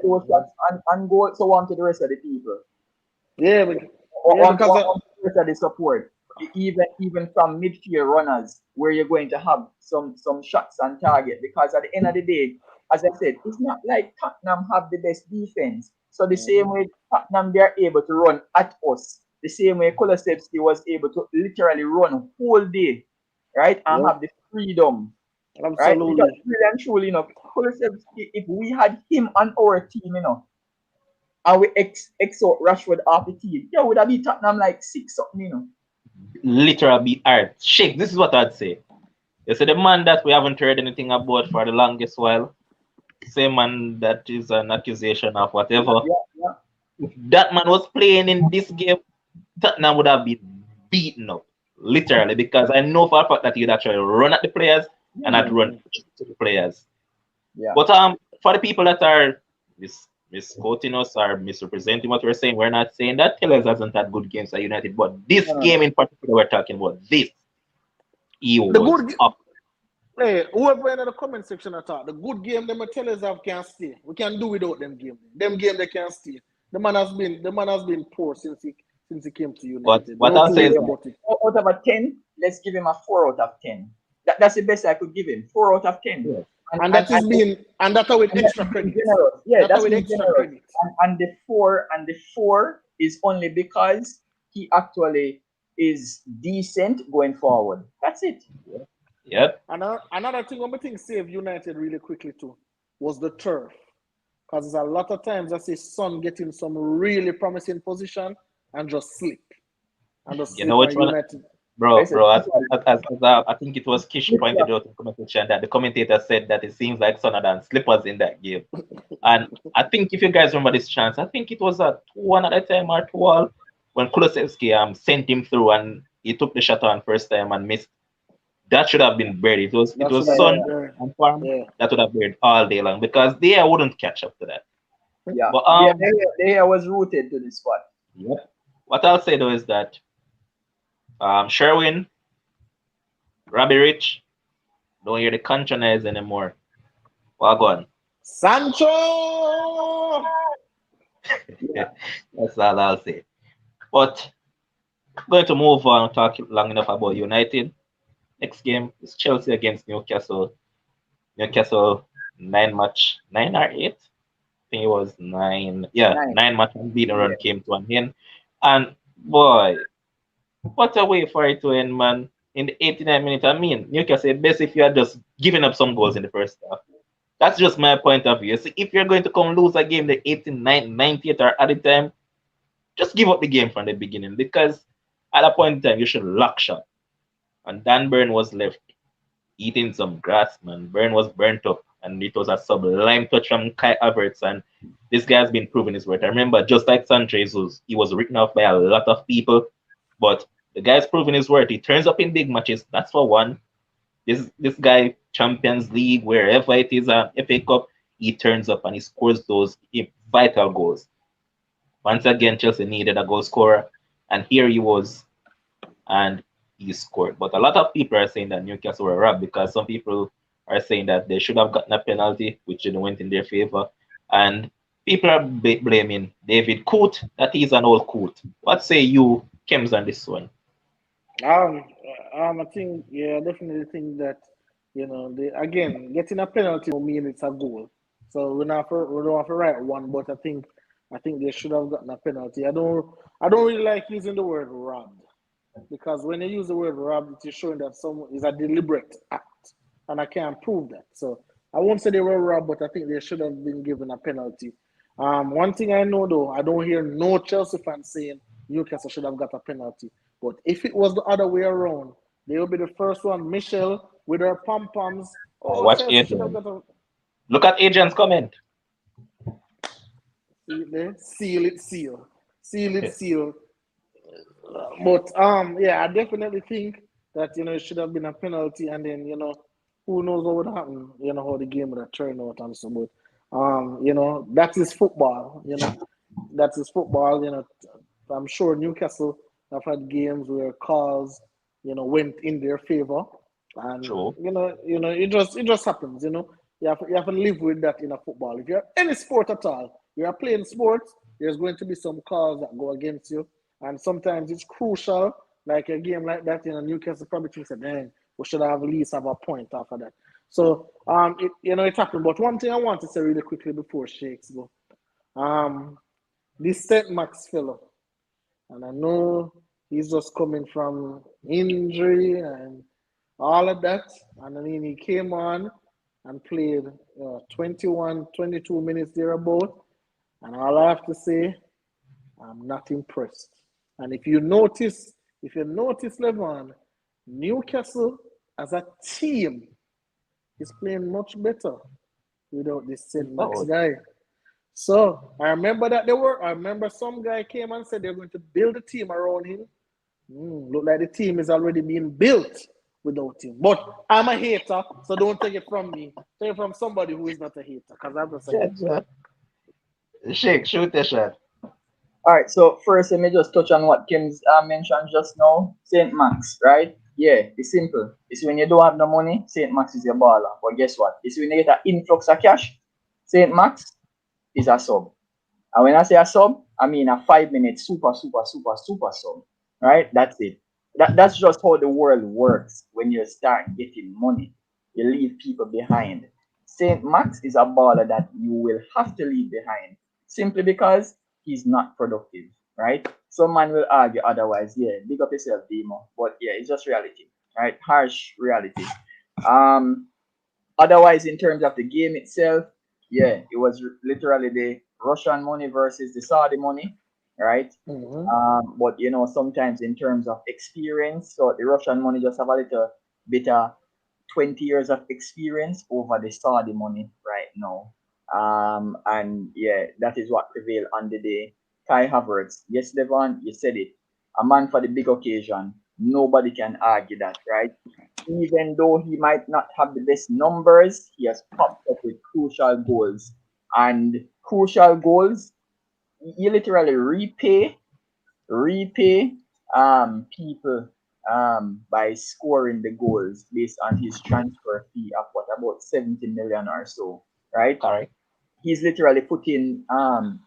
those shots on goal, so on to the rest of the people. Yeah, because the rest of the support. Even from midfield runners, where you're going to have some shots on target, because at the end of the day, as I said, it's not like Tottenham have the best defense. So the same way Tottenham, they're able to run at us, the same way Kulusevski was able to literally run whole day, right, and have the freedom. Absolutely. Right? Because really and truly, Kulusevski, if we had him on our team, and we exort Rashford off the team, would have been Tottenham like 6 something, Literally be hard. Shake, this is what I'd say. You see the man that we haven't heard anything about for the longest while, same man that is an accusation of whatever. If that man was playing in this game, Tottenham would have been beaten up. Literally, because I know for a fact that he'd actually run at the players and I'd run to the players. Yeah. But for the people that are misquoting us or misrepresenting what we're saying, we're not saying that Tellez hasn't had good games at United, but this game in particular, we're talking about this. He was up. Hey, whoever in the comment section at all, the good game them Tellez have can stay. We can do without them game. Them game they can stay. The man has been poor since he came to United. What I'll say is out of a 10, let's give him a 4 out of 10. That's the best I could give him. 4 out of 10. Yeah. And that's with extra credit. Yeah, that's with extra credit. And the 4 is only because he actually is decent going forward. That's it. Yep. Another thing I think saved United really quickly too was the turf. Because a lot of times I see Son getting some really promising position and just slip. You know which one? Bro, I think it was Kish pointed out in the commentation that the commentator said that it seems like Son had done slippers in that game. And I think if you guys remember this chance, I think it was a 2-1 at the time or 2-all when Kulusevski sent him through and he took the shot on first time and missed. That should have been buried. It was Son and Farm that would have buried all day long because they wouldn't catch up to that. Yeah, but, they was rooted to the spot. Yeah. What I'll say though is that Sherwin, Robbie Rich, don't hear the country noise anymore. Well, go on. Sancho! That's all I'll say. But I'm going to move on, talk long enough about United. Next game is Chelsea against Newcastle. Newcastle 9 or 8? I think it was 9. Yeah, 9 match unbeaten run came to an end. And boy, what a way for it to end, man. In the 89 minutes, I mean, Newcastle best if you are just giving up some goals in the first half. That's just my point of view. So if you're going to come lose a game the 89th, 90th or at the time, just give up the game from the beginning because at a point in time, you should lock shot. And Dan Burn was left eating some grass, man. Burn was burnt up, and it was a sublime touch from Kai Havertz, and this guy's been proving his worth. I remember, just like Sanchez, he was written off by a lot of people, but the guy's proven his worth. He turns up in big matches. That's for one. This guy, Champions League, wherever it is, FA Cup, he turns up and he scores those vital goals. Once again, Chelsea needed a goal scorer, and here he was, and he scored. But a lot of people are saying that Newcastle were robbed because some people are saying that they should have gotten a penalty, which didn't went in their favor. And People are blaming David Coot that he's an old coot. What say you, Kems, on this one? Um, I think, yeah, I definitely think that, again, getting a penalty don't mean it's a goal. So we don't have to write one, but I think they should have gotten a penalty. I don't really like using the word robbed because when you use the word robbed, it is showing that someone is a deliberate act, and I can't prove that. So I won't say they were robbed, but I think they should have been given a penalty. One thing I know though, I don't hear no Chelsea fans saying Newcastle should have got a penalty. But if it was the other way around, they will be the first one. Michelle with her pom poms. Oh, Watch Chelsea should have Adrian. got a Look at Adrian's comment. see it there. Seal it, seal. But yeah, I definitely think that it should have been a penalty, and then who knows what would happen. How the game would have turned out and so. But that is football. That is football. I'm sure Newcastle have had games where calls went in their favor, and True. it just happens. You have to live with that in a football. If you're any sport at all, you are playing sports. There's going to be some calls that go against you. And sometimes it's crucial, like a game like that, Newcastle probably thinks, dang, we should have at least have a point after that. So, it happened. But one thing I want to say really quickly before Shakes go, this St. Max fellow, and I know he's just coming from injury and all of that, and then he came on and played 21, 22 minutes thereabout, and all I have to say, I'm not impressed. And if you notice, Levon, Newcastle as a team is playing much better without this St. Max Oh, guy. So I remember some guy came and said they're going to build a team around him. Look like the team is already being built without him. But I'm a hater, so don't take it from me. Take it from somebody who is not a hater, because I'm just a hater. Shake, shoot the shot. All right, so first let me just touch on what Kim's mentioned just now. Saint Max, right? Yeah, it's simple. It's when you don't have no money, Saint Max is your baller. But guess what? It's when you get an influx of cash, Saint Max is a sub. And when I say a sub, I mean a 5 minute super sub. Right? That's it. That's just how the world works when you start getting money. You leave people behind. Saint Max is a baller that you will have to leave behind simply because he's not productive, right? Some man will argue otherwise. Yeah, big up yourself, Demo. But yeah, it's just reality, right? Harsh reality. Um, Otherwise, in terms of the game itself, yeah, it was literally the Russian money versus the Saudi money, right? Mm-hmm. But sometimes in terms of experience, so the Russian money just have a little bit of 20 years of experience over the Saudi money right now. And yeah, that is what prevailed on the day. Kai Havertz, yes, Devon, you said it. A man for the big occasion. Nobody can argue that, right? Even though he might not have the best numbers, he has popped up with crucial goals. And crucial goals, you literally repay people by scoring the goals based on his transfer fee of what about 70 million or so, right? Correct. He's literally putting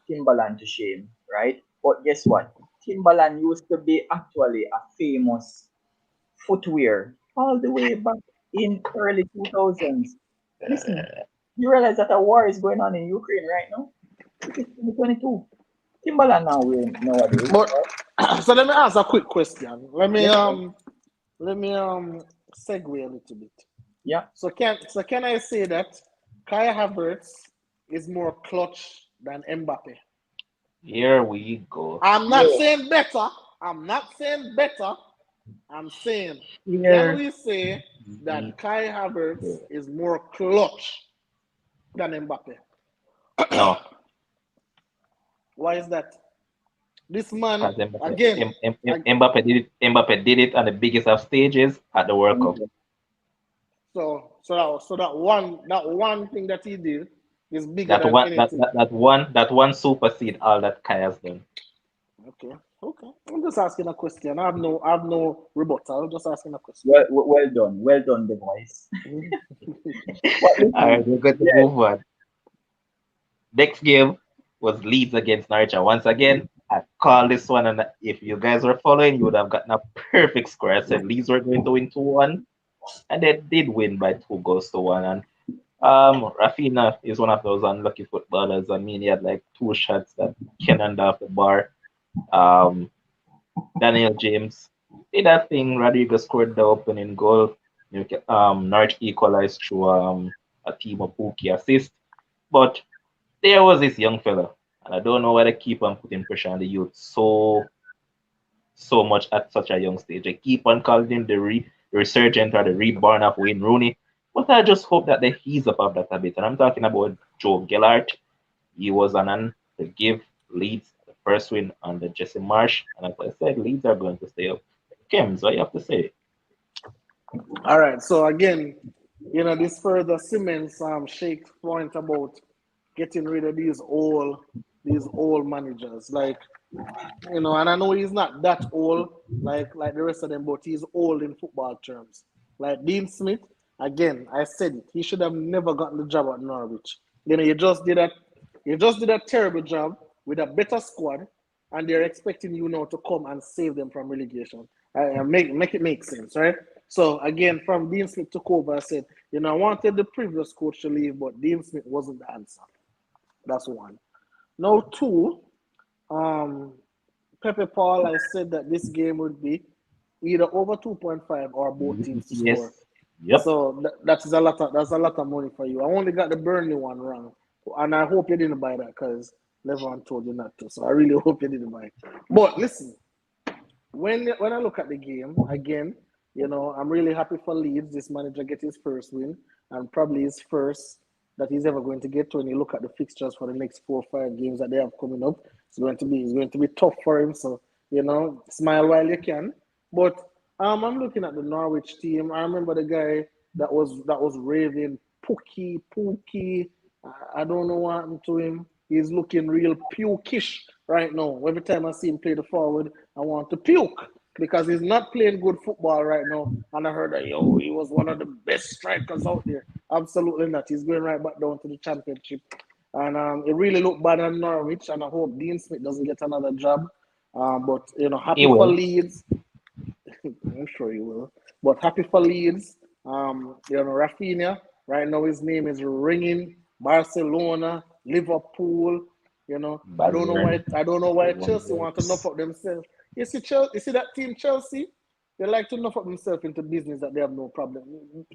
Timberland to shame, right? But guess what? Timberland used to be actually a famous footwear all the way back in early 2000s. Listen, you realize that a war is going on in Ukraine right now? It is 2022. Timberland now wearing nowadays, But right? so let me ask a quick question. Yes, Let me segue a little bit. yeah. So can I say that Kai Havertz is more clutch than Mbappe? Here we go. I'm not Yeah. saying better. I'm not saying better. I'm saying, can Here we say we that Kai Havertz go. is more clutch than Mbappe? No, Why is that? This man, because Mbappe, again, Mbappe did it on the biggest of stages at the World Cup. so that one thing that he did is bigger That than one anything. that one supersede all that Kai has done. Okay, okay. I'm just asking a question. I have no rebuttal. I'm just asking a question. Well done, the voice. But All listen, right, we're going to yeah, move on. Next game. was Leeds against Norwich. And once again, I called this one, and if you guys were following, you would have gotten a perfect score. I said Leeds were going to win 2-1, and they did win by 2 goals to 1. And Rafinha is one of those unlucky footballers. I mean, he had like 2 shots that cannoned off the bar. Um, Daniel James did that thing. Rodrigo scored the opening goal. Norwich equalized through a team of Pookie assist. But there was this young fella, and I don't know why they keep on putting pressure on the youth so much at such a young stage. They keep on calling him the resurgent or the reborn of Wayne Rooney. But I just hope that they ease up of that a bit. And I'm talking about Joe Gillard. He was on to give Leeds the first win on the Jesse Marsh. And as I said, Leeds are going to stay up. Kems, what you have to say? All right. So again, this further cements Sheikh's point about getting rid of these old managers. Like, and I know he's not that old like the rest of them, but he's old in football terms. Like Dean Smith, again, I said it. He should have never gotten the job at Norwich. You just did a terrible job with a better squad, and they're expecting you now to come and save them from relegation. Make it make sense, right? So again, from Dean Smith took over, I said, I wanted the previous coach to leave, but Dean Smith wasn't the answer. That's one. Now two, um, Pepe Paul, I said that this game would be either over 2.5 or both teams to score. Yes. Yep. So that's a lot of money for you. I only got the Burnley one wrong, and I hope you didn't buy that because everyone told you not to. So I really hope you didn't buy it. But listen, when I look at the game again, I'm really happy for Leeds. This manager get his first win and probably his first that he's ever going to get to. When you look at the fixtures for the next 4 or 5 games that they have coming up, it's going to be tough for him. So smile while you can. But I'm looking at the Norwich team. I remember the guy that was raving Pookie. I don't know what happened to him. He's looking real pukish right now. Every time I see him play the forward, I want to puke because he's not playing good football right now. And I heard that he was one of the best strikers out there. Absolutely not. He's going right back down to the championship. And it really looked bad on Norwich. And I hope Dean Smith doesn't get another job. But He happy for will. Leeds. I'm sure he will. But happy for Leeds. Rafinha. Right now his name is ringing. Barcelona, Liverpool. I don't know why. Bayern. I don't know why Chelsea want to knock Wolves. up themselves. You see that team Chelsea. They like to knock up themselves into business that they have no problem.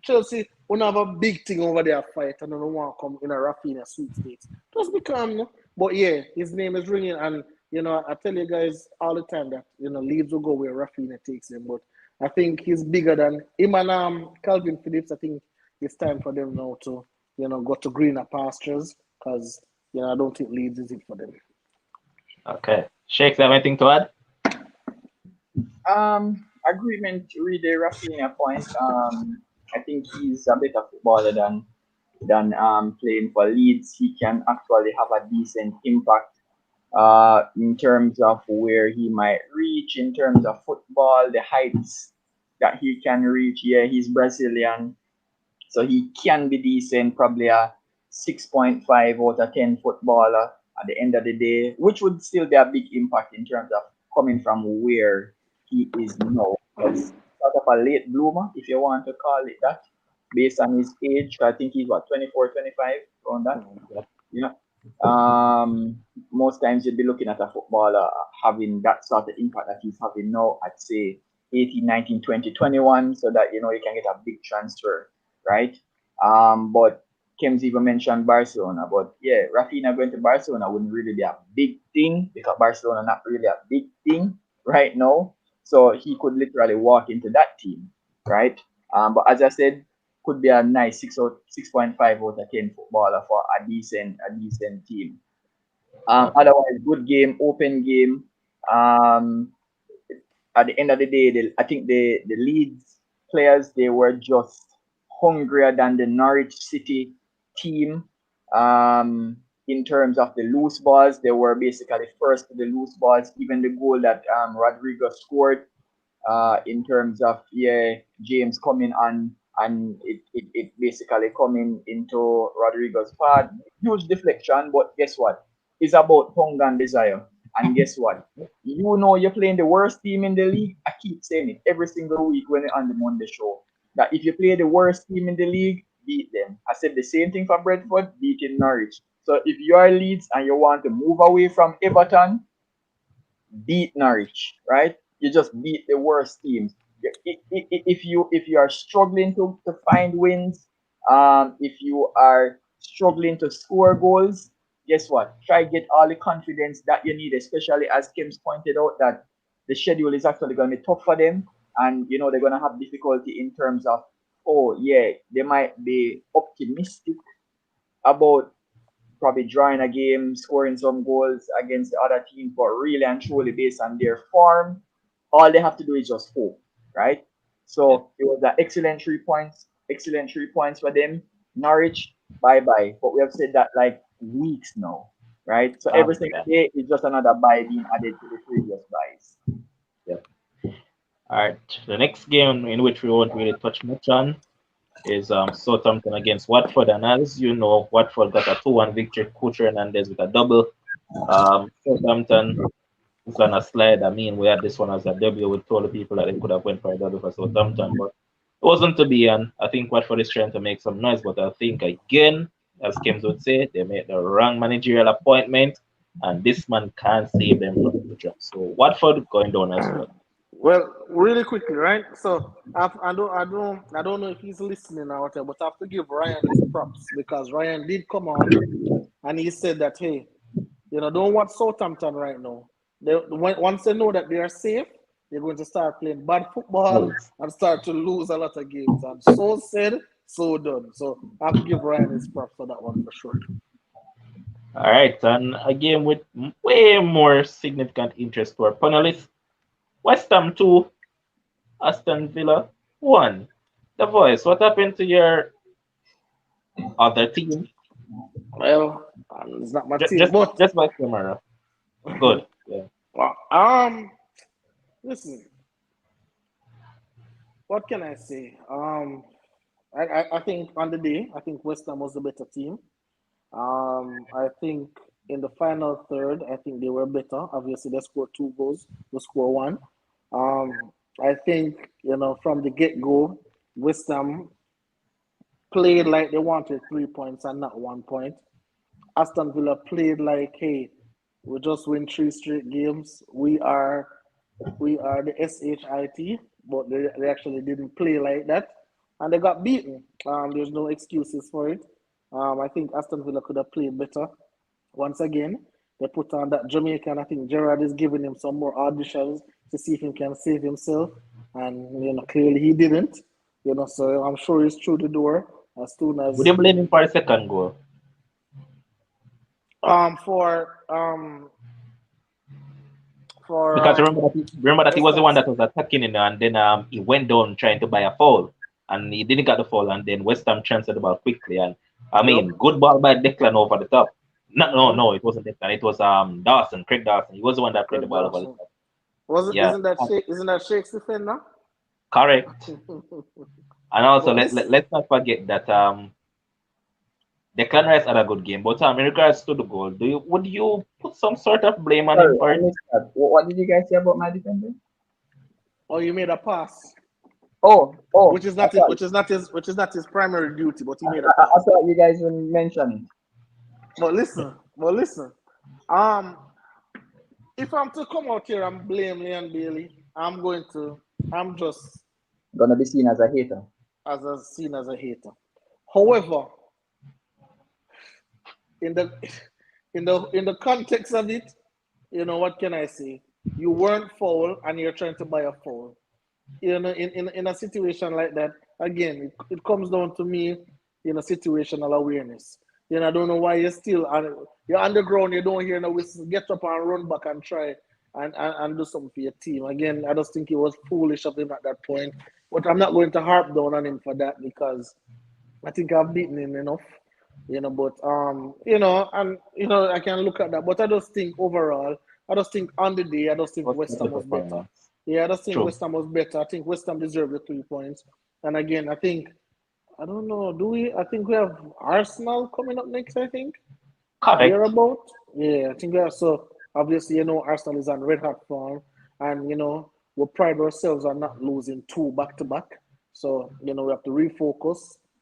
Chelsea will have a big thing over there fight and don't want to come in a Rafinha sweepstakes. Just be calm, no? But yeah, his name is ringing, and I tell you guys all the time that Leeds will go where Rafinha takes them. But I think he's bigger than him and Calvin Phillips. I think it's time for them now to go to greener pastures because I don't think Leeds is it for them. Okay. Shakes, have anything to add? Agreement with the Rafinha point. I think he's a better footballer than playing for Leeds. He can actually have a decent impact in terms of where he might reach in terms of football, the heights that he can reach. Yeah, he's Brazilian, so he can be decent, probably a 6.5 out of 10 footballer at the end of the day, which would still be a big impact in terms of coming from where he is now. Because sort of a late bloomer, if you want to call it that, based on his age. I think he's what, 24, 25, around that. Yep. Yeah. Most times you'd be looking at a footballer having that sort of impact that he's having now at say 18, 19, 20, 21, so that you can get a big transfer, right? But Kim's even mentioned Barcelona, but yeah, Rafinha going to Barcelona wouldn't really be a big thing because Barcelona not really a big thing right now. So he could literally walk into that team, right? But as I said, could be a nice 6.5 out of 10 footballer for a decent team. Okay. Otherwise, good game, open game. Um, at the end of the day, I think the Leeds players they were just hungrier than the Norwich City team. In terms of the loose balls, they were basically first to the loose balls. Even the goal that Rodrigo scored, in terms of James coming on and it basically coming into Rodrigo's path. Huge deflection, but guess what? is about hunger and desire. And guess what? You know you're playing the worst team in the league. I keep saying it every single week when you're on the Monday show. That if you play the worst team in the league, beat them. I said the same thing for Brentford, beating Norwich. So if you are Leeds and you want to move away from Everton, beat Norwich, right? You just beat the worst teams. If you are struggling to find wins, if you are struggling to score goals, guess what? Try get all the confidence that you need, especially as Kim's pointed out that the schedule is actually going to be tough for them, and they're going to have difficulty in terms of, oh yeah, they might be optimistic about probably drawing a game, scoring some goals against the other team, but really and truly based on their form, all they have to do is just hope, right? Yeah. So it was an excellent 3 points for them. Norwich, bye bye. But we have said that like weeks now, right? So every single Yeah. day is just another buy being added to the previous buys. Yeah. All right. The next game in which we won't really touch much on is Southampton against Watford, and as you know, Watford got a 2-1 victory. Couture Hernandez with a double. Southampton is on a slide. I mean, we had this one as a W. We told the people that they could have went for a double for Southampton, but it wasn't to be. And I think Watford is trying to make some noise, but I think again, as Kims would say, they made the wrong managerial appointment, and this man can't save them from the job. So Watford going down as well. Well, really quickly, right? So I don't know if he's listening or whatever, but I have to give Ryan his props because Ryan did come on and he said that, hey, don't watch Southampton right now. Once they know that they are safe, they're going to start playing bad football and start to lose a lot of games. And so said, so done. So I have to give Ryan his props for that one for sure. All right, and a game with way more significant interest to our panelists. West Ham 2, Aston Villa 1. The voice, what happened to your other team? Well, it's not my Just, team, just, but just by camera. Good. Yeah. listen, what can I say? I think on the day, I think West Ham was the better team. I think in the final third, I think they were better. Obviously, they scored 2 goals. We score one. I think from the get go, West Ham played like they wanted 3 points and not 1 point. Aston Villa played like, hey, we just win 3 straight games. We are the SHIT, but they actually didn't play like that, and they got beaten. There's no excuses for it. I think Aston Villa could have played better. Once again, they put on that Jamaican. I think Gerrard is giving him some more auditions to see if he can save himself, and clearly he didn't. So I'm sure he's through the door as soon Would as you blame him for the second goal? for Because remember that he West was the Ham. one that was attacking him, and then he went down trying to buy a foul, and he didn't get the foul, and then West Ham transferred the ball quickly, and I Yep. mean, good ball by Declan over the top. Yep. No, it wasn't Declan. It was Dawson, Craig Dawson. He was the one that played the Craig ball over the Dawson. top. Was it? Yeah, Isn't that Shake's defender? correct. And also But listen, let's not forget that Declan Rice had a good game, but in regards to the goal, would you put some sort of blame on him Sorry, for I it? missed that. What did you guys say about my defender? you made a pass, Oh, which is not his primary duty, but he made a I pass. thought you guys were mentioning. But listen. Um, if I'm to come out here and blame Leon Bailey, I'm just Gonna be seen as a hater. seen as a hater. However, in the in the context of it, what can I say? You weren't foul and you're trying to buy a foul. In a situation like that, again, it comes down to me, situational awareness. I don't know why you're underground, you don't hear no whistle, get up and run back and try and do something for your team. Again, I just think it was foolish of him at that point. But I'm not going to harp down on him for that because I think I've beaten him enough. But I can look at that. But I just think overall, I just think on the day, I just think What's West the Ham was better. performance? Yeah, I just think True. West Ham was better. I think West Ham deserved the 3 points. And again, I don't know, do we? I think we have Arsenal coming up next, I think. Correct. Thereabout. Yeah, I think that. So obviously, Arsenal is on red hot form, and we pride ourselves on not losing two back to back. So we have to refocus,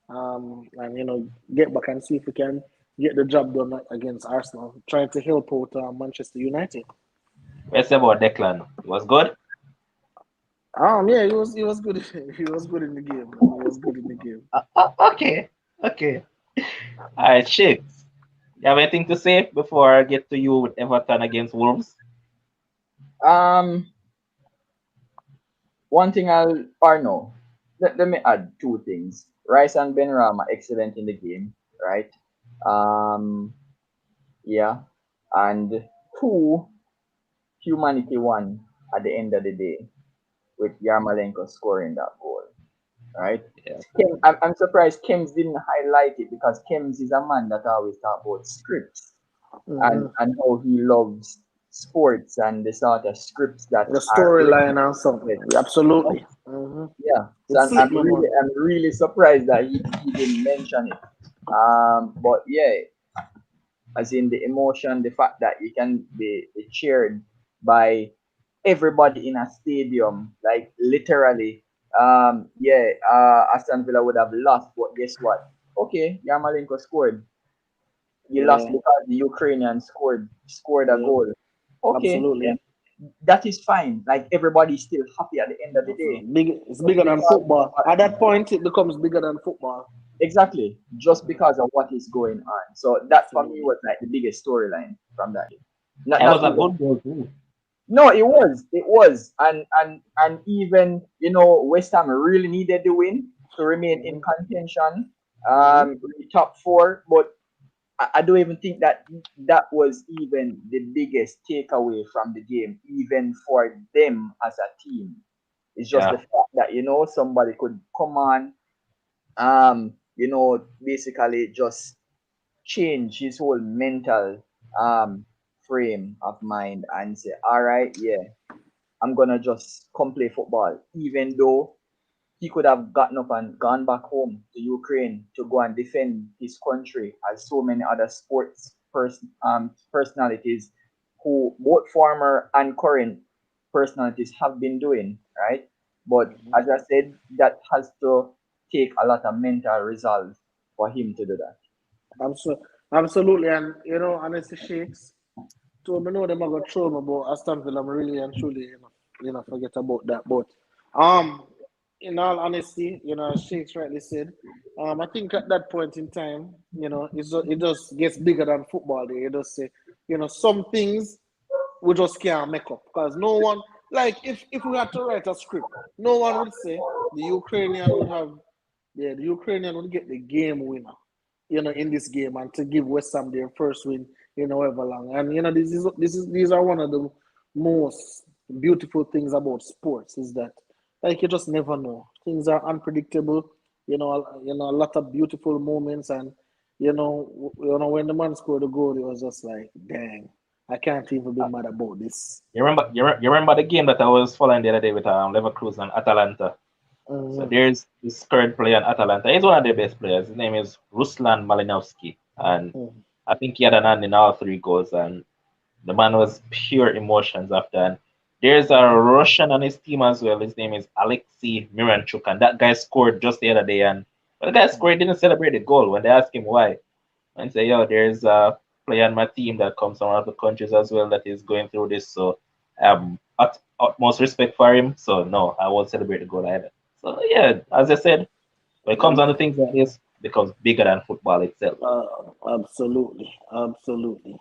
and get back and see if we can get the job done against Arsenal, trying to help out Manchester United. Let's say about Declan. It was good. Yeah, he was good. He was good in the game. Man. He was good in the game. Okay, okay. All right, Shakes. You have anything to say before I get to you with Everton against Wolves? Um, One thing or no, let me add two things. Rice and Benrahma excellent in the game, right? Um, yeah, and two, humanity won at the end of the day with Yarmolenko scoring that goal, right? Yeah. I'm surprised Kems didn't highlight it because Kems is a man that always talk about scripts Mm-hmm. and how he loves sports and the sort of scripts that The are storyline written. and something. Yes. Absolutely. Mm-hmm. Yeah, so It slipped my mind. I'm really surprised that he didn't mention it. But yeah, as in the emotion, the fact that you can be cheered by everybody in a stadium, like literally. Yeah, Aston Villa would have lost, but guess what? Okay, Yarmolenko scored. You lost Yeah, because the Ukrainian scored a yeah, goal. Okay, yeah, absolutely. that is fine. Like everybody's still happy at the end of the So day. it's Just bigger than because of football. At that point, it becomes bigger than football. exactly, just because of what is going on. So that for me Absolutely. was like the biggest storyline from that game. Not It was not a even good goal too. no, it was, and even West Ham really needed the win to remain in Mm-hmm. contention, Mm-hmm. top four. But I don't even think that that was even the biggest takeaway from the game, even for them as a team. It's just the Yeah. fact that somebody could come on, basically just change his whole mental frame of mind and say, all right, yeah, I'm gonna just come play football, even though he could have gotten up and gone back home to Ukraine to go and defend his country, as so many other personalities who both former and current personalities have been doing, right? But as I said, that has to take a lot of mental resolve for him to do that. Absolutely. And, honestly, Shakes, to me know them are going to throw me about Aston Villa. I'm really and truly, forget about that. But, um, in all honesty, as Shakes rightly said, I think at that point in time, it just gets bigger than football. There, you just say, some things we just can't make up because no one, like, if we had to write a script, no one would say the Ukrainian would have, yeah, the Ukrainian would get the game winner, in this game and to give West Ham their first win, ever long. And these are one of the most beautiful things about sports is that, like, you just never know. Things are unpredictable. A lot of beautiful moments, and when the man scored the goal, it was just like, dang, I can't even be mad about this. You remember the game that I was following the other day with Leverkusen and Atalanta. So Mm-hmm. there's this current player in Atalanta. He's one of the best players. His name is Ruslan Malinovsky, and I think he had an hand in all three goals. And the man was pure emotions after. And there's a Russian on his team as well. His name is Alexei Miranchuk, and that guy scored just the other day. And when the guy scored, he didn't celebrate the goal. When they asked him why, and say, "Yo, there's a player on my team that comes from one of the countries as well that is going through this. So utmost respect for him. So no, I won't celebrate the goal either." So yeah, as I said, when it comes Um, on to things like this, it becomes bigger than football itself. absolutely, absolutely.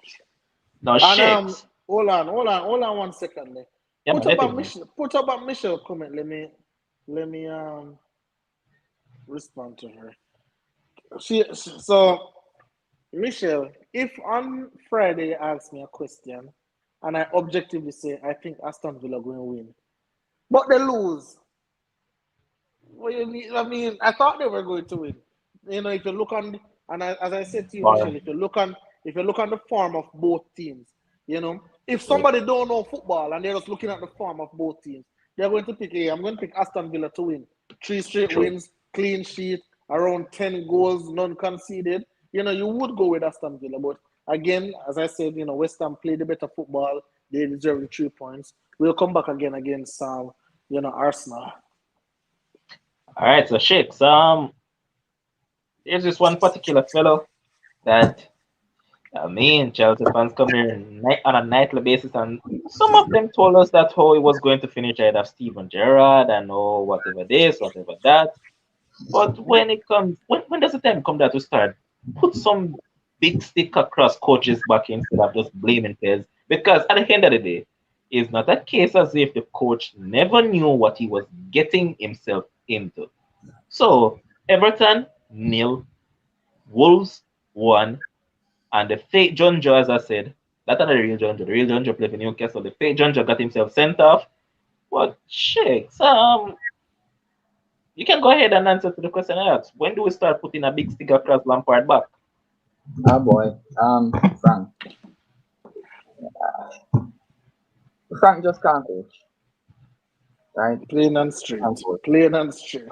Now, And shakes. hold on 1 second there. Yeah, man, let him know. Put up a Michelle comment. Let me respond to her. So Michelle, if on Friday you ask me a question and I objectively say I think Aston Villa going to win, but they lose, what you mean? I mean, I thought they were going to win. If you look on, as I said to you, Michelle, Or if you look on the form of both teams, if somebody don't know football and they're just looking at the form of both teams, they're going to pick. Hey, I'm going to pick Aston Villa to win. 3 straight true. wins, clean sheet, around 10 goals, none conceded. You would go with Aston Villa, but again, as I said, West Ham played the better football. They deserve the 3 points. We'll come back again against Arsenal. All right, so Shakes, there's this one particular fellow that me and Chelsea fans come here on a nightly basis, and some of them told us that how he was going to finish ahead of Steven Gerrard and oh whatever this, whatever that. But when it comes, when does the time come that to start put some big stick across coaches' back instead of just blaming players? Because at the end of the day, it's not a case as if the coach never knew what he was getting himself into. So Everton nil, Wolves 1, and the fake John Joe, as I said, that's not the real John Joe. The real John Joe played for Newcastle. The fake John Joe got himself sent off. But Shakes, you can go ahead and answer to the question I asked. When do we start putting a big stick across Lampard back? Oh boy, Frank. Frank just can't coach, right? Plain and straight. Can't coach. Plain and straight.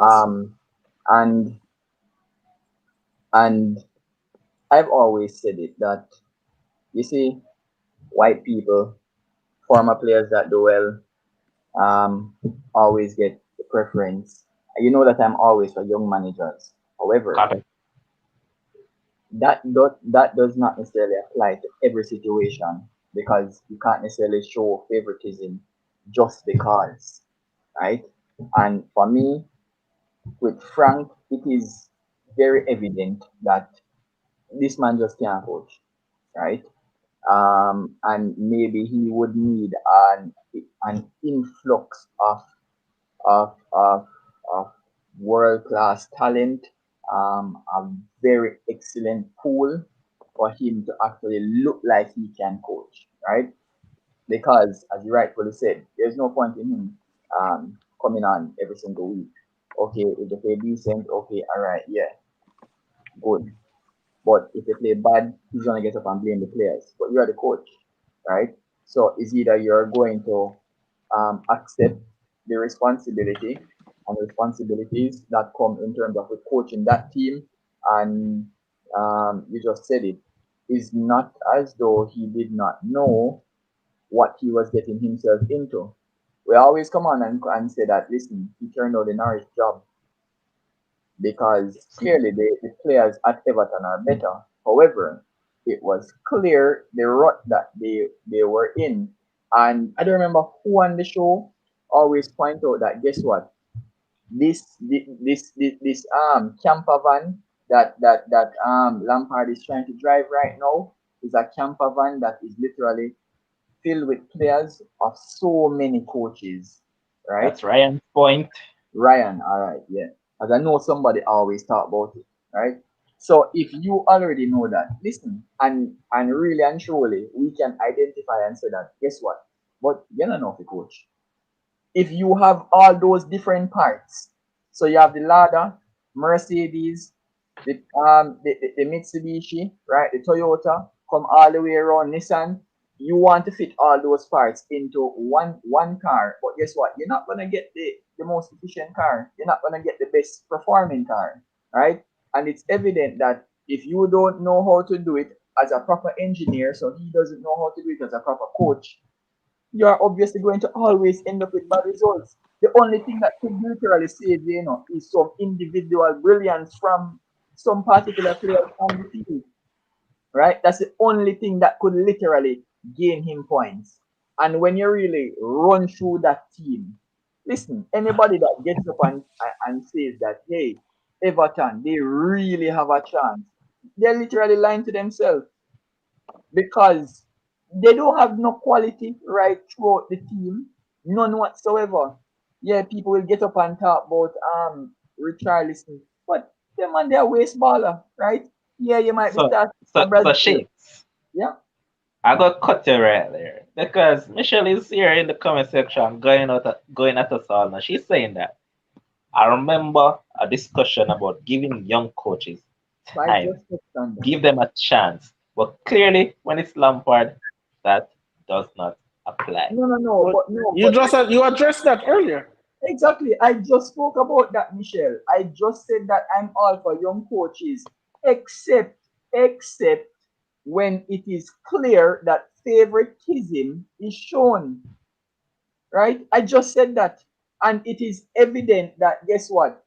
And I've always said it that you see, white people, former players that do well, always get the preference. You know that I'm always for young managers. However, Copy. that does not necessarily apply to every situation because you can't necessarily show favoritism just because, right? And for me, with Frank, it is very evident that this man just can't coach, right? And maybe he would need an influx of world class talent, a very excellent pool for him to actually look like he can coach, right? Because as you rightfully said, there's no point in him coming on every single week. Okay, if they play decent, okay, all right, yeah, good. But if they play bad, he's gonna get up and blame the players. But you are the coach, right? So it's either you're going to accept the responsibility and responsibilities that come in terms of coaching that team, and you just said it. It's not as though he did not know what he was getting himself into. We always come on and say that, listen, he turned out the Norwich job because clearly the players at Everton are better. However, it was clear the rut that they were in. And I don't remember who on the show always point out that guess what? This camper van that Lampard is trying to drive right now is a camper van that is literally filled with players of so many coaches, right? That's Ryan's point. Ryan, all right, yeah. As I know somebody always talk about it, right? So if you already know that, listen, and really and truly, we can identify and say that, guess what? But you're not enough the coach. If you have all those different parts, so you have the Lada, Mercedes, the Mitsubishi, right? The Toyota, come all the way around Nissan. You want to fit all those parts into one car, but guess what? You're not gonna get the most efficient car. You're not gonna get the best performing car, right? And it's evident that if you don't know how to do it as a proper engineer, so he doesn't know how to do it as a proper coach, you're obviously going to always end up with bad results. The only thing that could literally save you, is some individual brilliance from some particular players on the field, right? That's the only thing that could literally gain him points. And when you really run through that team, listen, anybody that gets up and says that, hey, Everton, they really have a chance, they're literally lying to themselves because they don't have no quality right throughout the team, none whatsoever. Yeah, people will get up and talk about Richarlison, but them man they're waste baller, right? Yeah, you might be So, starting so, so Shakes, yeah. I got cut you right there because Michelle is here in the comment section going at us all now. She's saying that I remember a discussion about giving young coaches I time, just touched on that. give them a chance. But clearly, when it's Lampard, that does not apply. You addressed that earlier. Exactly. I just spoke about that, Michelle. I just said that I'm all for young coaches, except when it is clear that favoritism is shown, right? I just said that. And it is evident that, guess what?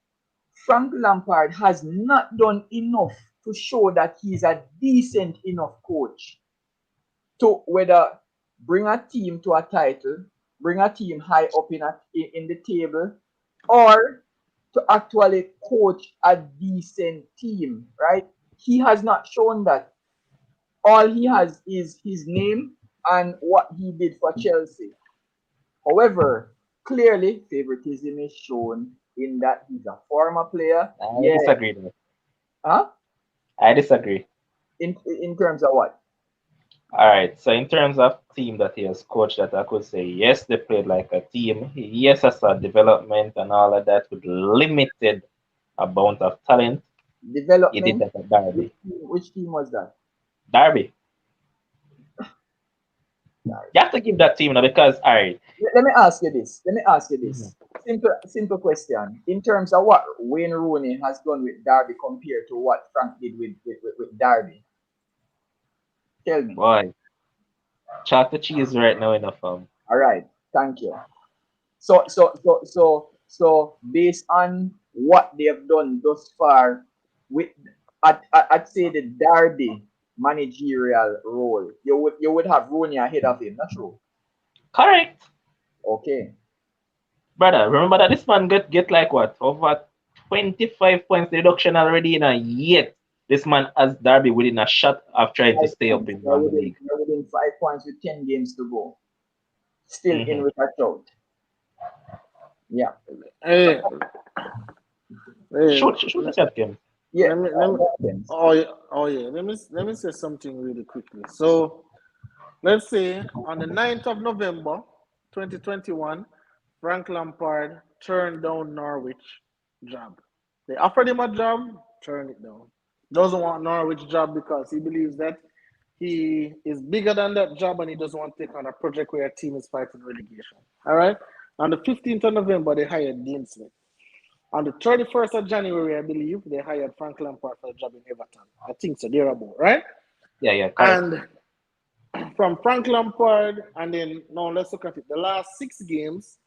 Frank Lampard has not done enough to show that he's a decent enough coach to whether bring a team to a title, bring a team high up in the table, or to actually coach a decent team, right? He has not shown that. All he has is his name and what he did for Chelsea. However, clearly favoritism is shown in that he's a former player. I Yeah. disagree though. Huh? I disagree. In terms of what? All right. So in terms of team that he has coached, that I could say yes, they played like a team. Yes, I saw development and all of that with limited amount of talent. He did Development. that at Derby. Which team was that? Derby. You have to give that team now because all right. Let me ask you this. Let me ask you Mhm. this. Simple question. In terms of what Wayne Rooney has done with Derby compared to what Frank did with Derby, tell me. Boy, chalk the cheese right now in the farm. All right. Thank you. So based on what they have done thus far with I'd say the Derby managerial role, you would have Rooney ahead of him, not true? Correct. Okay. Brother, remember that this man get like what? Over 25 points reduction already in a year. This man has Derby within a shot of trying to 5 stay up points. in the league. You're within 5 points with 10 games to go. Still in Mm-hmm. with a shout. Yeah. Hey, hey, Shoot the shot game. Yeah. let me, Happens. oh yeah. Let me say something really quickly. So let's say on the 9th of November, 2021, Frank Lampard turned down Norwich job. They offered him a job, turned it down. Doesn't want Norwich job because he believes that he is bigger than that job and he doesn't want to take on a project where a team is fighting relegation. All right. On the 15th of November, they hired Dean Smith. On the 31st of January, I believe, they hired Frank Lampard for a job in Everton. I think so, thereabout, right? Yeah, correct. And from Frank Lampard, and then now let's look at it. The last 6 games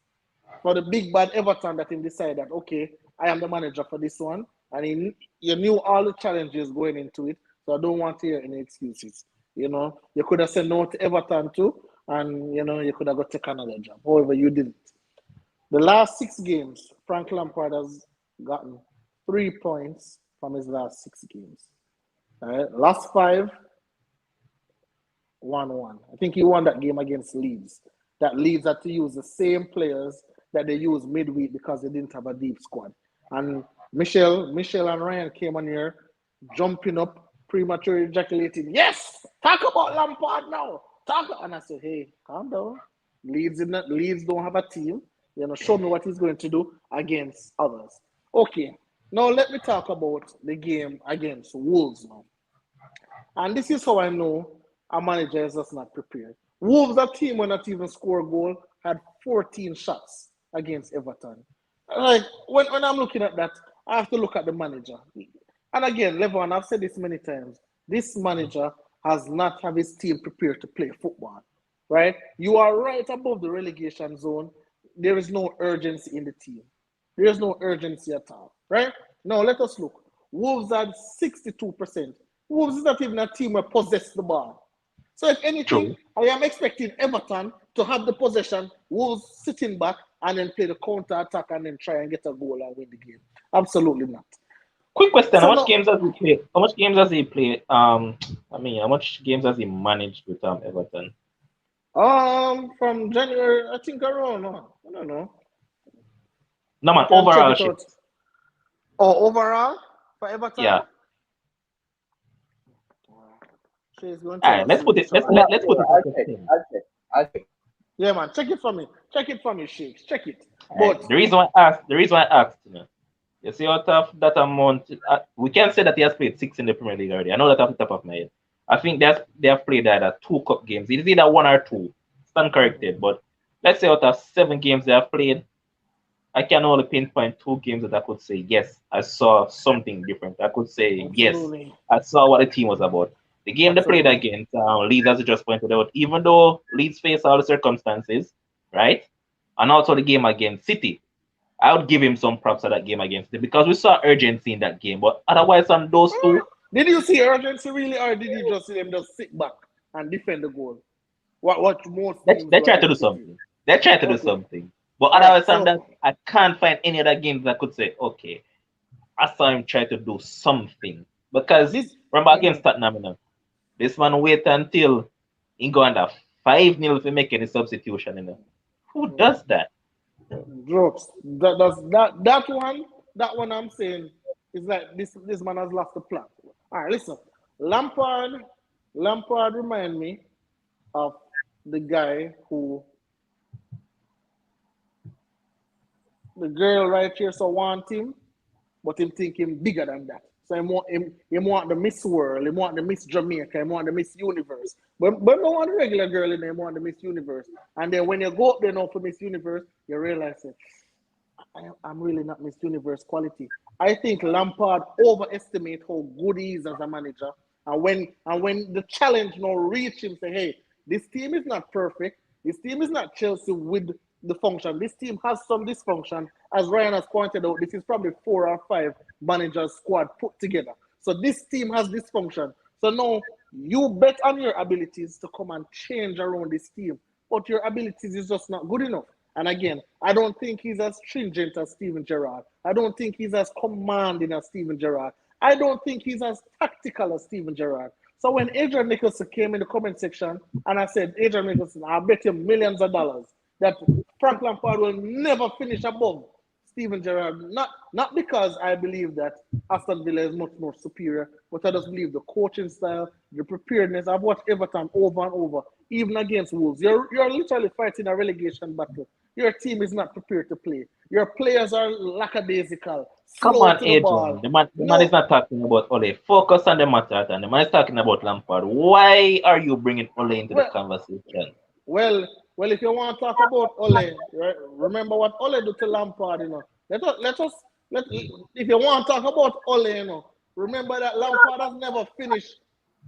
for the big bad Everton that he decided that, okay, I am the manager for this one. And you knew all the challenges going into it. So I don't want to hear any excuses. You know, you could have said no to Everton too. And, you know, you could have got take another job. However, you didn't. The last 6 games, Frank Lampard has gotten 3 points from his last 6 games. All right? Last 5, 1-1. I think he won that game against Leeds. That Leeds had to use the same players that they used midweek because they didn't have a deep squad. And Michelle and Ryan came on here jumping up, premature ejaculating. Yes! Talk about Lampard now. And I said, hey, calm down. Leeds don't have a team. You know, show me what he's going to do against others. Okay. Now let me talk about the game against Wolves now. And this is how I know a manager is just not prepared. Wolves, that team when not even score a goal, had 14 shots against Everton. Like, when I'm looking at that, I have to look at the manager. And again, Levon, I've said this many times, this manager has not have his team prepared to play football, right? You are right above the relegation zone. There is no urgency in the team. There is no urgency at all, right? Now, let us look. Wolves had 62%. Wolves is not even a team that possess the ball. So if anything, True. I am expecting Everton to have the possession, Wolves sitting back, and then play the counter attack and then try and get a goal and win the game. Absolutely not. Quick question: So how much no, games has he played? How much games has he played? How much games has he managed with Everton? from January, I think around. I don't know. No I man, can check overall it shit. out. Oh, overall for Everton, Yeah. she's going All to right. us Let's in put the it. Let's chat. let, let's put it I'll at check. 10. I'll check. Yeah, man, check it for me. Check it for me, Shakes. Check it. All right. But The reason why I asked, you see out of that amount, we can say that he has played 6 in the Premier League already. I know that off the top of my head. I think they have played either 2 cup games. It is either 1 or 2. Stand corrected. But let's say out of 7 games they have played, I can only pinpoint 2 games that I could say, yes, I saw something different. I could say, yes, absolutely. I saw what the team was about. The game they played Absolutely. against Leeds, as you just pointed out, even though Leeds faced all the circumstances, right? And also the game against City, I would give him some props at that game against City because we saw urgency in that game. But otherwise, on those two, Did you see urgency really, or did you just see them just sit back and defend the goal? What most teams they do tried to do against City. something. They tried to do Okay. something. But All right. otherwise than So that, I can't find any other games that could say, okay, I saw him try to do something. Because this. remember Mhm. against Tottenham, this man wait until he go under 5-0 to make any substitution. Who does that? Jokes. That one I'm saying is like this man has lost the plot. All right, listen. Lampard Lampard remind me of the guy who the girl right here so want him, but him think him bigger than that. So him want the Miss World, him want the Miss Jamaica, him want the Miss Universe. But no want the regular girl in there, him want the Miss Universe. And then when you go up there now for Miss Universe, you realize that I'm really not Miss Universe quality. I think Lampard overestimate how good he is as a manager. And when the challenge now reach him, say, hey, this team is not perfect. This team is not Chelsea with the function. This team has some dysfunction. As Ryan has pointed out, this is probably 4 or 5 managers squad put together. So this team has dysfunction. So now you bet on your abilities to come and change around this team, but your abilities is just not good enough. And again, I don't think he's as stringent as Steven Gerrard. I don't think he's as commanding as Steven Gerrard. I don't think he's as tactical as Steven Gerrard. So when Adrian Nicholson came in the comment section and I said, Adrian Nicholson, I bet you millions of dollars that Frank Lampard will never finish above Steven Gerrard. Not because I believe that Aston Villa is much more superior, but I just believe the coaching style, the preparedness. I've watched Everton over and over, even against Wolves. You're literally fighting a relegation battle. Your team is not prepared to play. Your players are lackadaisical, Come slow on, to the Adrian. ball. The man is No, not talking about Ole. Focus on the matter, and the man is talking about Lampard. Why are you bringing Ole into the well, conversation? well, well. If you want to talk about Ole, remember what Ole do to Lampard. Let us let. If you want to talk about Ole, remember that Lampard has never finished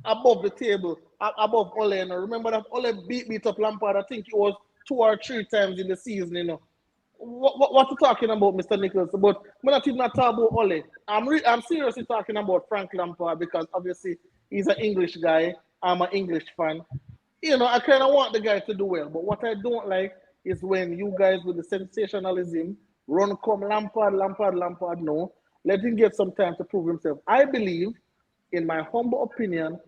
above the table, above Ole. Remember that Ole beat up Lampard. I think it was 2 or 3 times in the season. What you talking about, Mr. Nichols? But we're not even talking about Ole. I'm seriously talking about Frank Lampard because obviously he's an English guy. I'm an English fan. I kind of want the guy to do well. But what I don't like is when you guys with the sensationalism run come Lampard. No, let him get some time to prove himself. I believe, in my humble opinion,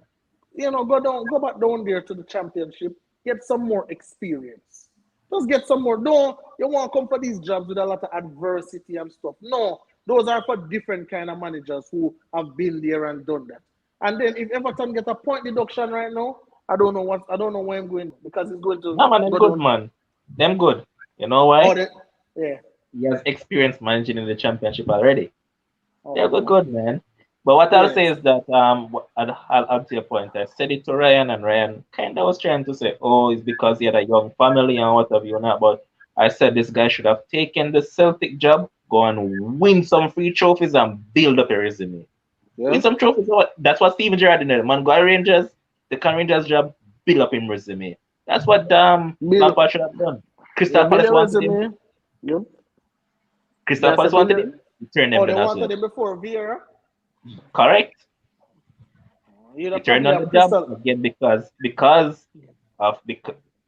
go back down there to the championship, get some more experience. Just get some more. Don't you want to come for these jobs with a lot of adversity and stuff? No, those are for different kind of managers who have been there and done that. And then if Everton get a point deduction right now, I don't know where I'm going because it's going to No, man, them go good, down. man. Them good. You know Oh, why? yeah. He has experience managing in the championship already. They're Oh, good, okay. man. But what I'll say Yes. is that I'll add to your point. I said it to Ryan, and Ryan kind of was trying to say, "Oh, it's because he had a young family and whatever you not." But I said this guy should have taken the Celtic job, go and win some free trophies, and build up a resume. Win Yeah. some trophies. That's what Steven Gerrard did. Man, go to Rangers, the Rangers job, build up him resume. That's what Build, Lampard should have done. yeah, Crystal build Palace a wanted him. resume. Yep. Crystal That's a Palace build. wanted him. He turned them Oh, they down as wanted well. him before Vieira. Correct. You He turned probably on the have job Crystal. again because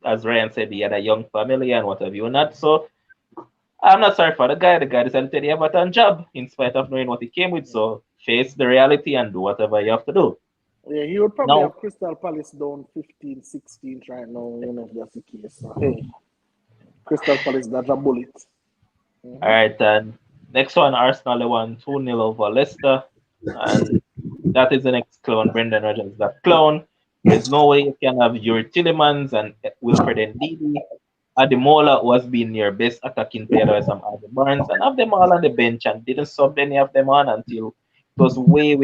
as Ryan said, he had a young family and whatever you not. So I'm not sorry for the guy. The guy decided to take the Everton job in spite of knowing what he came with. So face the reality and do whatever you have to do. Yeah, he would probably Now, have Crystal Palace down 15, 16 right now, if that's the case. So, hey, Crystal Palace dodge a bullet. all Mm-hmm. right, then next one, Arsenal they won 2-0 over Leicester, and that is the next clone. Brendan Rodgers is that clone. There's no way you can have Yuri Tillemans and Wilfred Ndidi. Ademola was being your best attacking player, there were some other Barnes, and have them all on the bench and didn't sub any of them on until it was way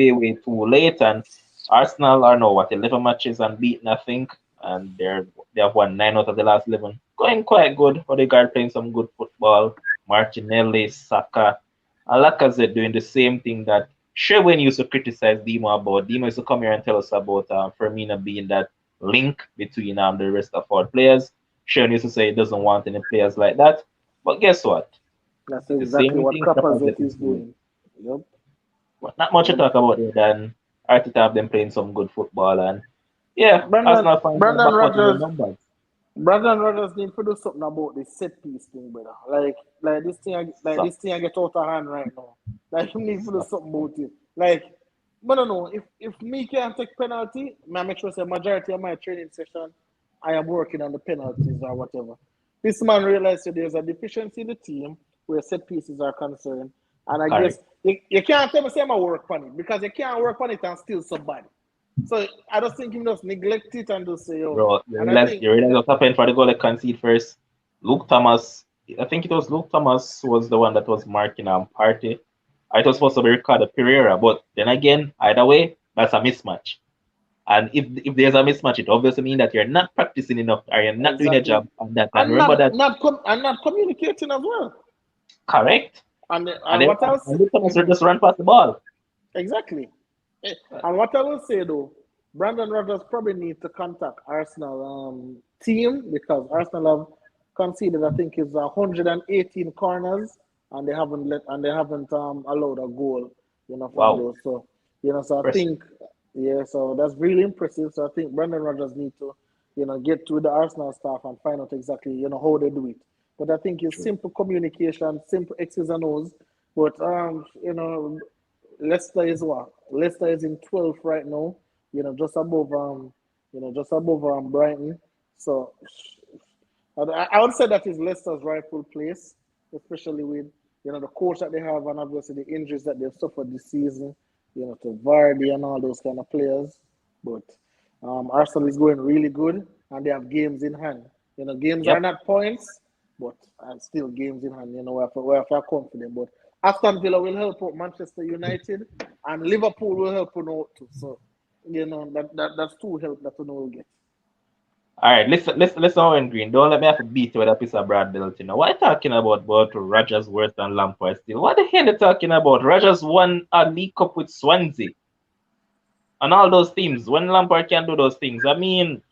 too late. And Arsenal are now what 11 matches unbeaten, I think, and they have won 9 out of the last 11, going quite good. Odegaard playing some good football. Martinelli, Saka, and Lacazette doing the same thing that Sherwin used to criticize Demo about. Demo used to come here and tell us about Firmino being that link between the rest of our players. Sherwin used to say he doesn't want any players like that. But guess what? That's The exactly same what thing Capazet Capazette is is doing. doing. Yep. But not much to talk about here than Arteta have them playing some good football and yeah, Brandon Arsenal fans are Brandon back out in the Rodgers numbers. Brandon Rodgers need to do something about this set piece thing, brother. Like So, this thing I get out of hand right now. Like you need to do so, something about it. Like, I don't know. If me can't take penalty, I make sure say majority of my training session, I am working on the penalties or whatever. This man realized that there's a deficiency in the team where set pieces are concerned, and I guess correct. you can't tell me say I work on it because you can't work on it and steal somebody. So I just think him just neglect it and just say, oh, Bro, and I think. you realize what happened for the goal they concede first? Luke Thomas, I think it was Luke Thomas who was the one that was marking Party. I was supposed to be Ricardo Pereira, but then again, either way, that's a mismatch. And if there's a mismatch, it obviously means that you're not practicing enough or you're not doing a Exactly. job on that. And And remember that, not communicating as well. correct? And what else? And Luke Thomas will just run past the ball. Exactly. And what I will say though, Brandon Rodgers probably need to contact Arsenal team because Arsenal have conceded I think it's 118 corners and they haven't allowed a goal, from Wow. those. So so I Impressive. think so that's really impressive. So I think Brandon Rodgers need to, get to the Arsenal staff and find out exactly, how they do it. But I think it's True. simple communication, simple X's and O's. But Leicester is what? Leicester is in 12th right now. Just above Brighton. So I would say that is Leicester's rightful place, especially with the coach that they have and obviously the injuries that they've suffered this season. To Vardy and all those kind of players. But Arsenal is going really good and they have games in hand. Games are Yep. not points, but still games in hand. We're confident. But Aston Villa will help out Manchester United, and Liverpool will help out too. So, that's two help that we will get. All right, listen, Owen Green. Don't let me have to beat you with a piece of broad belt. What are you talking about Rogers worse than Lampard still? What the hell are you talking about? Rogers won a League Cup with Swansea and all those teams. When Lampard can do those things, I mean,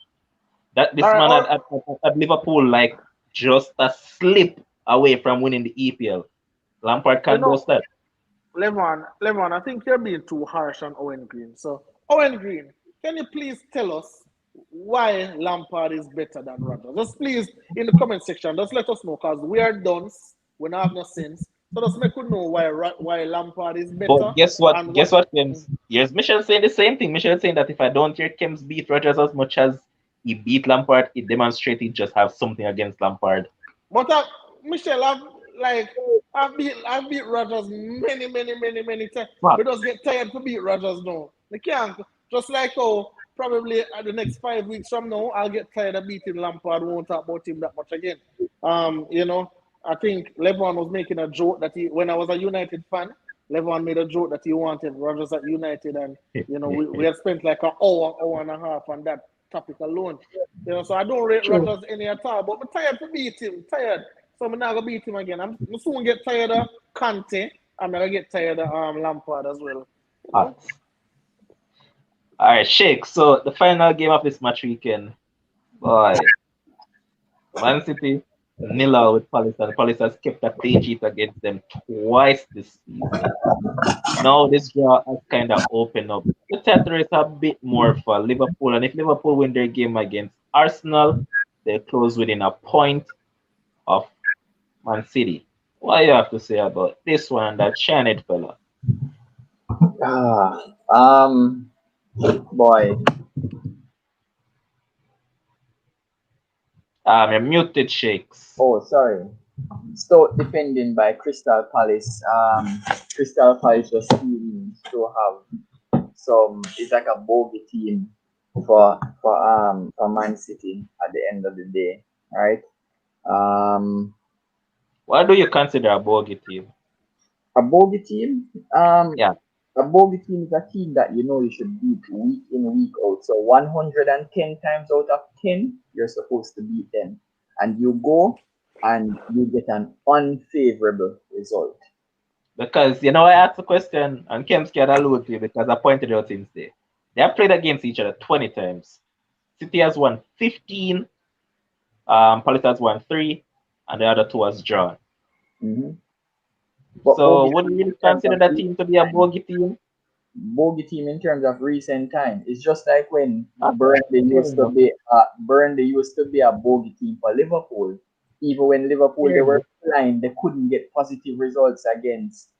that All this right, man all at Liverpool like just a slip away from winning the EPL. Lampard you can know, boast that. Lemon, I think you're being too harsh on Owen Green. So, Owen Green, can you please tell us why Lampard is better than Rodgers? Just please, in the comment section, just let us know because we are done. We don't have no sense. So just make us know why Lampard is better But guess what? and what. Guess what, Kems? Yes, Michelle saying the same thing. Michelle saying that if I don't hear Kems beat Rogers as much as he beat Lampard, it demonstrates he just have something against Lampard. But Michelle, I've beat Rogers many times. Fuck. We just get tired to beat Rogers now. They can't just like probably at the next 5 weeks from now I'll get tired of beating Lampard. Won't talk about him that much again. I think Levon was making a joke that when I was a United fan, Levon made a joke that he wanted Rogers at United, and we had spent like an hour and a half on that topic alone. So I don't rate True. Rodgers any at all, but I'm tired to beat him. Tired. So I'm not gonna beat him again. I'm soon get tired of Conte. I'm gonna get tired of Lampard as well. Hot. All right, Shake. So the final game of this match weekend, boy, Man City nil with Palace, and Palace has kept a clean sheet against them twice this season. Now this draw has kind of opened up. The territory is a bit more for Liverpool, and if Liverpool win their game against Arsenal, they close within a point of Man City. What you have to say about this one, that Shannon fella? Ah, boy. You're muted, Shakes. Oh, sorry. Stoke defending by Crystal Palace. Crystal Palace just seems to have some. It's like a bogey team for Man City at the end of the day, right? Um, What do you consider a bogey team? a bogey team. Yeah, A bogey team is a team that you should beat week in, week out. So 110 times out of 10, you're supposed to beat them. And you go and you get an unfavorable result. Because you know I asked the question and Kemsky had alluded to it because I pointed out since there. They have played against each other 20 times. City has won 15, Palace has won 3, and the other 2 has drawn. Mm-hmm. But So bogey would you team in really terms consider of that team recent to be a time, bogey team? bogey team in terms of recent time. It's just like when Okay, fair enough. Burnley used to be a bogey team for Liverpool. Even when Liverpool Fair they were enough. flying, they couldn't get positive results against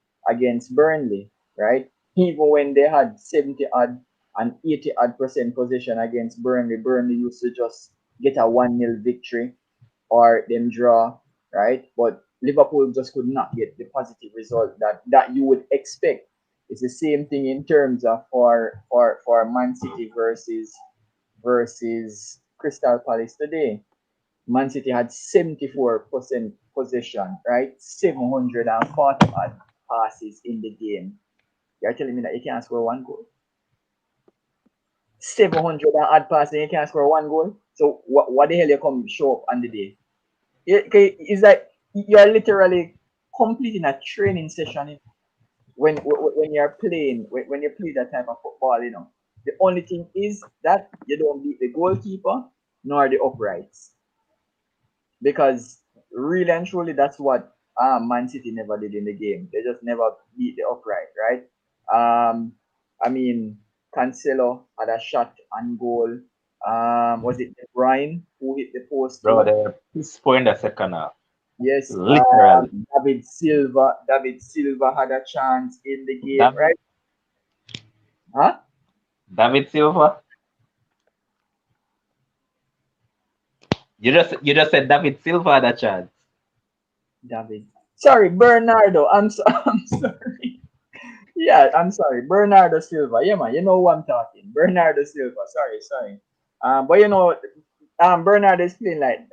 Burnley, right? Even when they had 70 odd and 80 odd% possession against Burnley, Burnley used to just get a 1-0 victory or them draw, right? But Liverpool just could not get the positive result that you would expect. It's the same thing in terms of for Man City versus Crystal Palace today. Man City had 74% possession, right? 740 odd passes in the game. You're telling me that you can't score one goal? 700 and odd passes and you can't score one goal? So what the hell you come show up on the day? It's like you're literally completing a training session when you're playing when you play that type of football. The only thing is that you don't beat the goalkeeper nor the uprights, because really and truly that's what Man City never did in the game. They just never beat the upright, right? I mean, Cancelo had a shot on goal. Was it De Bruyne who hit the post Bro, too? they're piss poor in the second half. Yes, Literally. David Silva had a chance in the game, David right? Huh? David Silva. You just said David Silva had a chance. David. Sorry, Bernardo. I'm sorry. Yeah, I'm sorry. Bernardo Silva. Yeah, man. You know who I'm talking. Bernardo Silva. Sorry. But Bernardo is playing like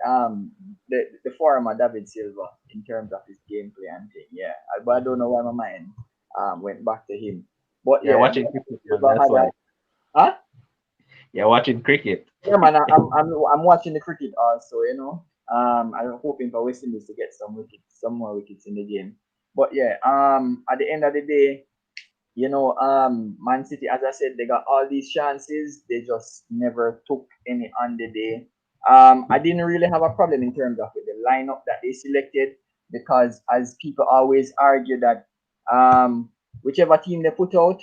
the former David Silva in terms of his gameplay and thing. Yeah, but I don't know why my mind went back to him. But You're yeah, watching Bernardo cricket, man. Silva That's had a. why. Huh? You're watching cricket. Yeah, man, I'm watching the cricket also. I'm hoping for West Indies to get some more wickets in the game. But yeah, at the end of the day, Man City, as I said, they got all these chances. They just never took any on the day. I didn't really have a problem in terms of with the lineup that they selected, because as people always argue that whichever team they put out,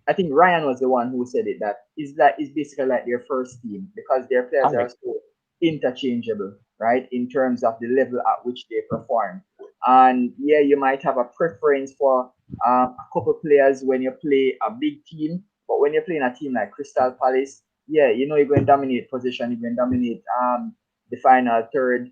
I think Ryan was the one who said it, that is basically like their first team, because their players are Alex, so interchangeable, right? In terms of the level at which they perform. And yeah, you might have a preference for a couple players when you play a big team, but when you're playing a team like Crystal Palace, yeah, you're going to dominate position, you're going to dominate the final third.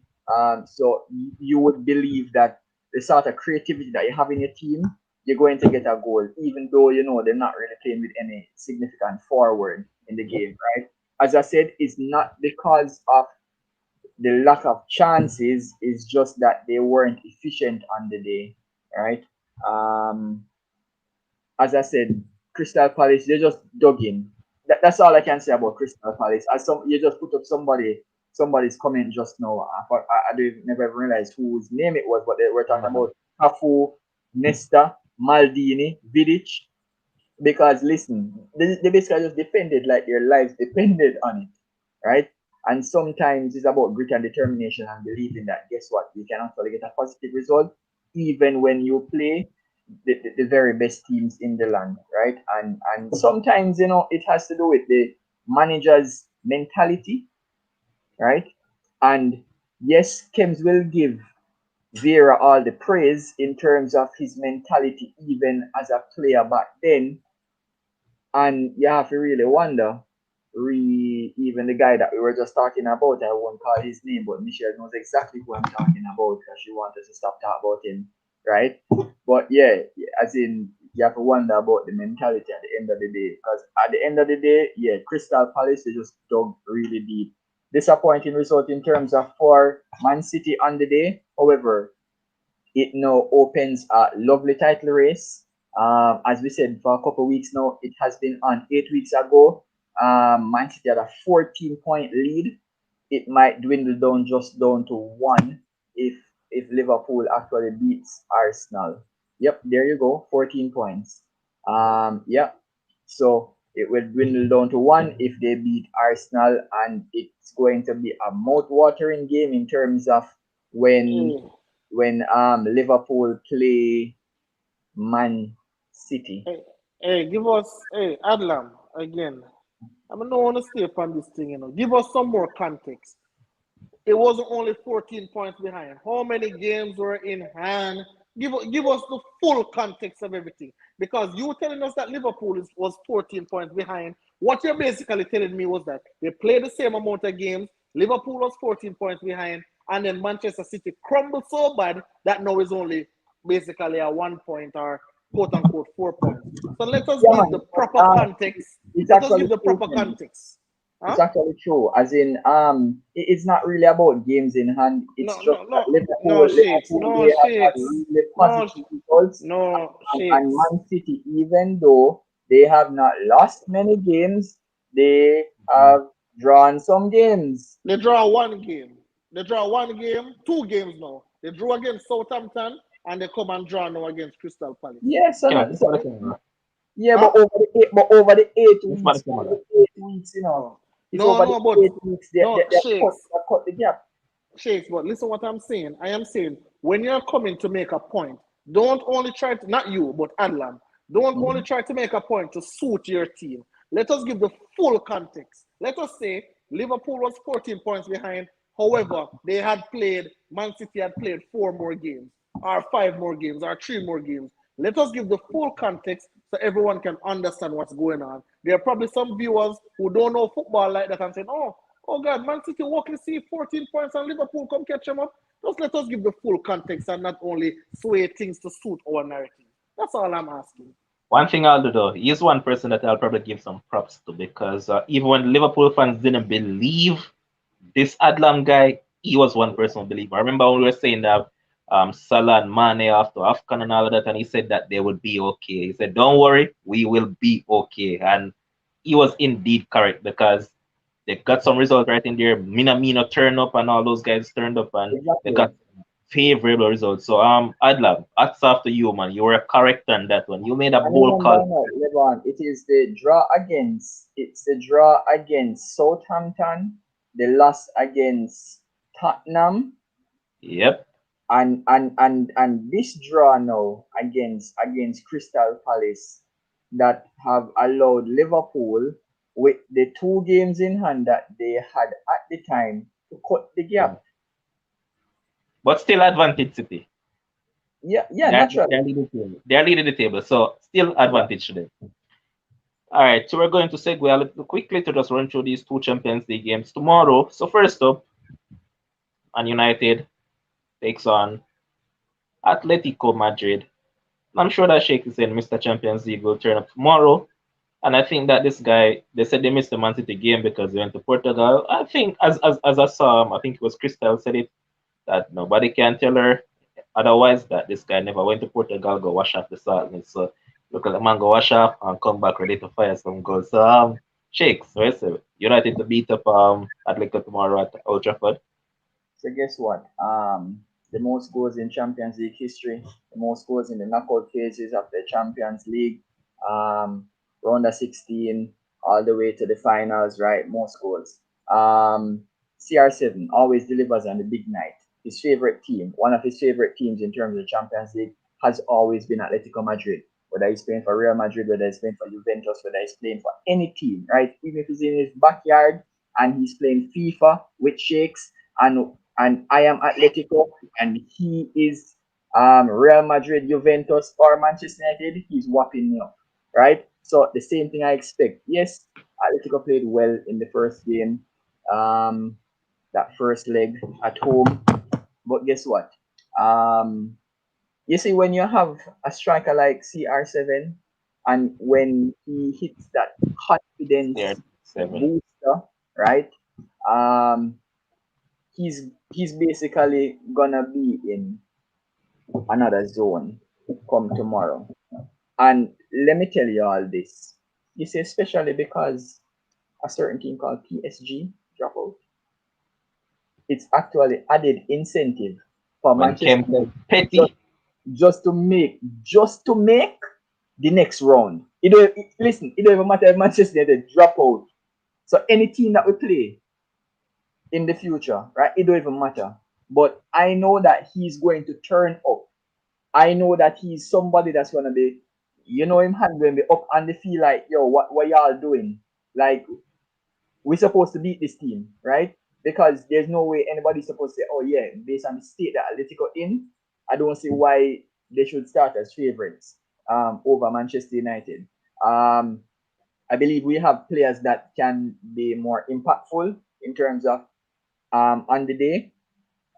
So you would believe that the sort of creativity that you have in your team, you're going to get a goal, even though they're not really playing with any significant forward in the game, right? As I said, it's not because of the lack of chances, it's just that they weren't efficient on the day, right? Um, as I said, Crystal Palace, they just dug in. That's all I can say about Crystal Palace. As you just put up somebody's comment just now. I don't never even realized whose name it was, but they were talking about Cafu, Nesta, Maldini, Vidic. Because listen, they basically just defended like their lives depended on it, right? And sometimes it's about grit and determination and believing that guess what, you can actually get a positive result even when you play the very best teams in the land, right? And sometimes it has to do with the manager's mentality, right? And yes, Kems will give Vera all the praise in terms of his mentality even as a player back then. And you have to really wonder, even the guy that we were just talking about, I won't call his name, but Michelle knows exactly who I'm talking about because she wanted to stop talking about him, right? But yeah, as in, you have to wonder about the mentality at the end of the day. Because at the end of the day, yeah, Crystal Palace, they just dug really deep. Disappointing result in terms of for Man City on the day. However, it now opens a lovely title race. As we said, for a couple of weeks now, it has been on 8 weeks ago. Man City had a 14-point lead. It might dwindle down just down to one if Liverpool actually beats Arsenal. Yep, there you go, 14 points. Yeah, so it will dwindle down to one if they beat Arsenal, and it's going to be a mouth-watering game in terms of when Hey, Liverpool play Man City. hey, hey, give us, hey, Adlam, again. I mean, no want to stay upon this thing, you know. Give us some more context. It wasn't only 14 points behind. How many games were in hand? Give us the full context of everything. Because you were telling us that Liverpool was 14 points behind. What you're basically telling me was that they played the same amount of games. Liverpool was 14 points behind. And then Manchester City crumbled so bad that now is only basically a 1 point or quote unquote 4 points. So let us Yeah, give the man, but, proper context. it's Let us actually give the true, proper man. context. It's Huh? actually true. As in, it's not really about games in hand. It's No, just no, that no, no shakes, They no have had shakes, really no, positive results. no And shakes. Man City, even though they have not lost many games, they have drawn some games. They draw one game. They draw one game, 2 games now. They drew against Southampton and they come and draw now against Crystal Palace. Yes, Yeah, and this so, for the camera. yeah, Huh? but over the eight This for the weeks, camera. Oh. it's No, over no, but the 8 weeks. no shakes. They cut the gap. Shakes, but listen what I'm saying. I am saying when you're coming to make a point, don't only try to, not you, but Adlam, don't only Mhm. try to make a point to suit your team. Let us give the full context. Let us say Liverpool was 14 points behind. However, they had played, Man City had played 4 more games, or 5 more games, or 3 more games. Let us give the full context so everyone can understand what's going on. There are probably some viewers who don't know football like that and saying, oh God, Man City walk and see 14 points and Liverpool come catch them up. Just let us give the full context and not only sway things to suit our narrative. That's all I'm asking. One thing I'll do though, he's one person that I'll probably give some props to because even when Liverpool fans didn't believe this Adlam guy, he was one person who believed. I remember when we were saying that Salah and Mane after Afghan and all of that, and he said that they would be okay. He said, "Don't worry, we will be okay," and he was indeed correct because they got some results right in there. Minamino turned up, and all those guys turned up, and they Exactly. got favorable results. So Adlam, hats off to you, man. You were correct on that one. You made a And bold remember call. now, Levon, it's the draw against Southampton, the loss against Tottenham, Yep. and this draw now against Crystal Palace that have allowed Liverpool with the 2 games in hand that they had at the time to cut the Yeah. gap. But still advantage City. Yeah, yeah, They're naturally. leading the table. They're leading the table. So still advantage to them. All right. So we're going to segue a little quickly to just run through these two Champions League games tomorrow. So first up, Man United takes on Atletico Madrid. I'm sure that Sheikh is saying Mr. Champions League will turn up tomorrow. And I think that this guy, they said they missed the Man City game because they went to Portugal. I think, as I saw, I think it was Crystal said it, that nobody can tell her otherwise that this guy never went to Portugal, go wash off the saltness. So look at the man go wash off and come back ready to fire some goals. So Shakes, right? So United to beat up Atletico tomorrow at Old Trafford. So guess what? The most goals in Champions League history, the most goals in the knockout phases of the Champions League, round of 16 all the way to the finals, right? Most goals. CR7 always delivers on the big night. His favorite team, one of his favorite teams in terms of the Champions League, has always been Atletico Madrid. Whether he's playing for Real Madrid, whether he's playing for Juventus, whether he's playing for any team, right? Even if he's in his backyard and he's playing FIFA with shakes and I am Atletico and he is Real Madrid, Juventus, or Manchester United, he's whopping me up, right? So the same thing I expect. Yes, Atletico played well in the first game, um, that first leg at home, but guess what? Um, you see, when you have a striker like CR7, and when he hits that They're confidence seven. booster, right? Um, he's basically gonna be in another zone come tomorrow. And let me tell you all this. You see, especially because a certain team called PSG drop out, it's actually added incentive for When Manchester Kemp's United just petty. just to make the next round. Listen, it don't even matter if Manchester United drop out. So any team that we play in the future, right? It don't even matter. But I know that he's going to turn up. I know that he's somebody that's gonna be, him handling me up and they feel like, yo, what y'all doing? Like we're supposed to beat this team, right? Because there's no way anybody's supposed to say, oh yeah, based on the state that Atletico in, I don't see why they should start as favorites over Manchester United. Um, I believe we have players that can be more impactful in terms of on the day.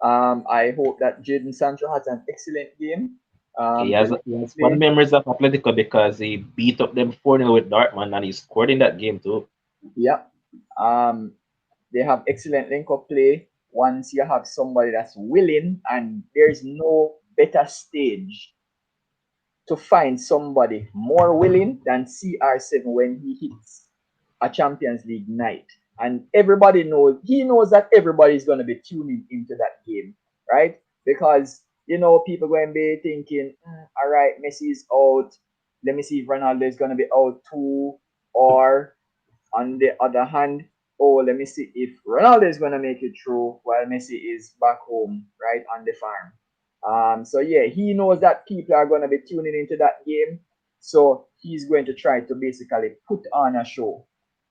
I hope that Jadon Sancho has an excellent game. He The has, rest he of has the fun play. memories of Atletico because he beat up them 4-0 with Dortmund and he scored in that game too. Yeah. Um, they have excellent link up play. Once you have somebody that's willing, and there's no better stage to find somebody more willing than CR7 when he hits a Champions League night. And everybody knows, he knows that everybody's going to be tuning into that game, right? Because, people going to be thinking, all right, Messi's out. Let me see if Ronaldo is going to be out too. Or on the other hand, oh, let me see if Ronaldo is going to make it through while Messi is back home, right, on the farm. So yeah, he knows that people are going to be tuning into that game. So he's going to try to basically put on a show,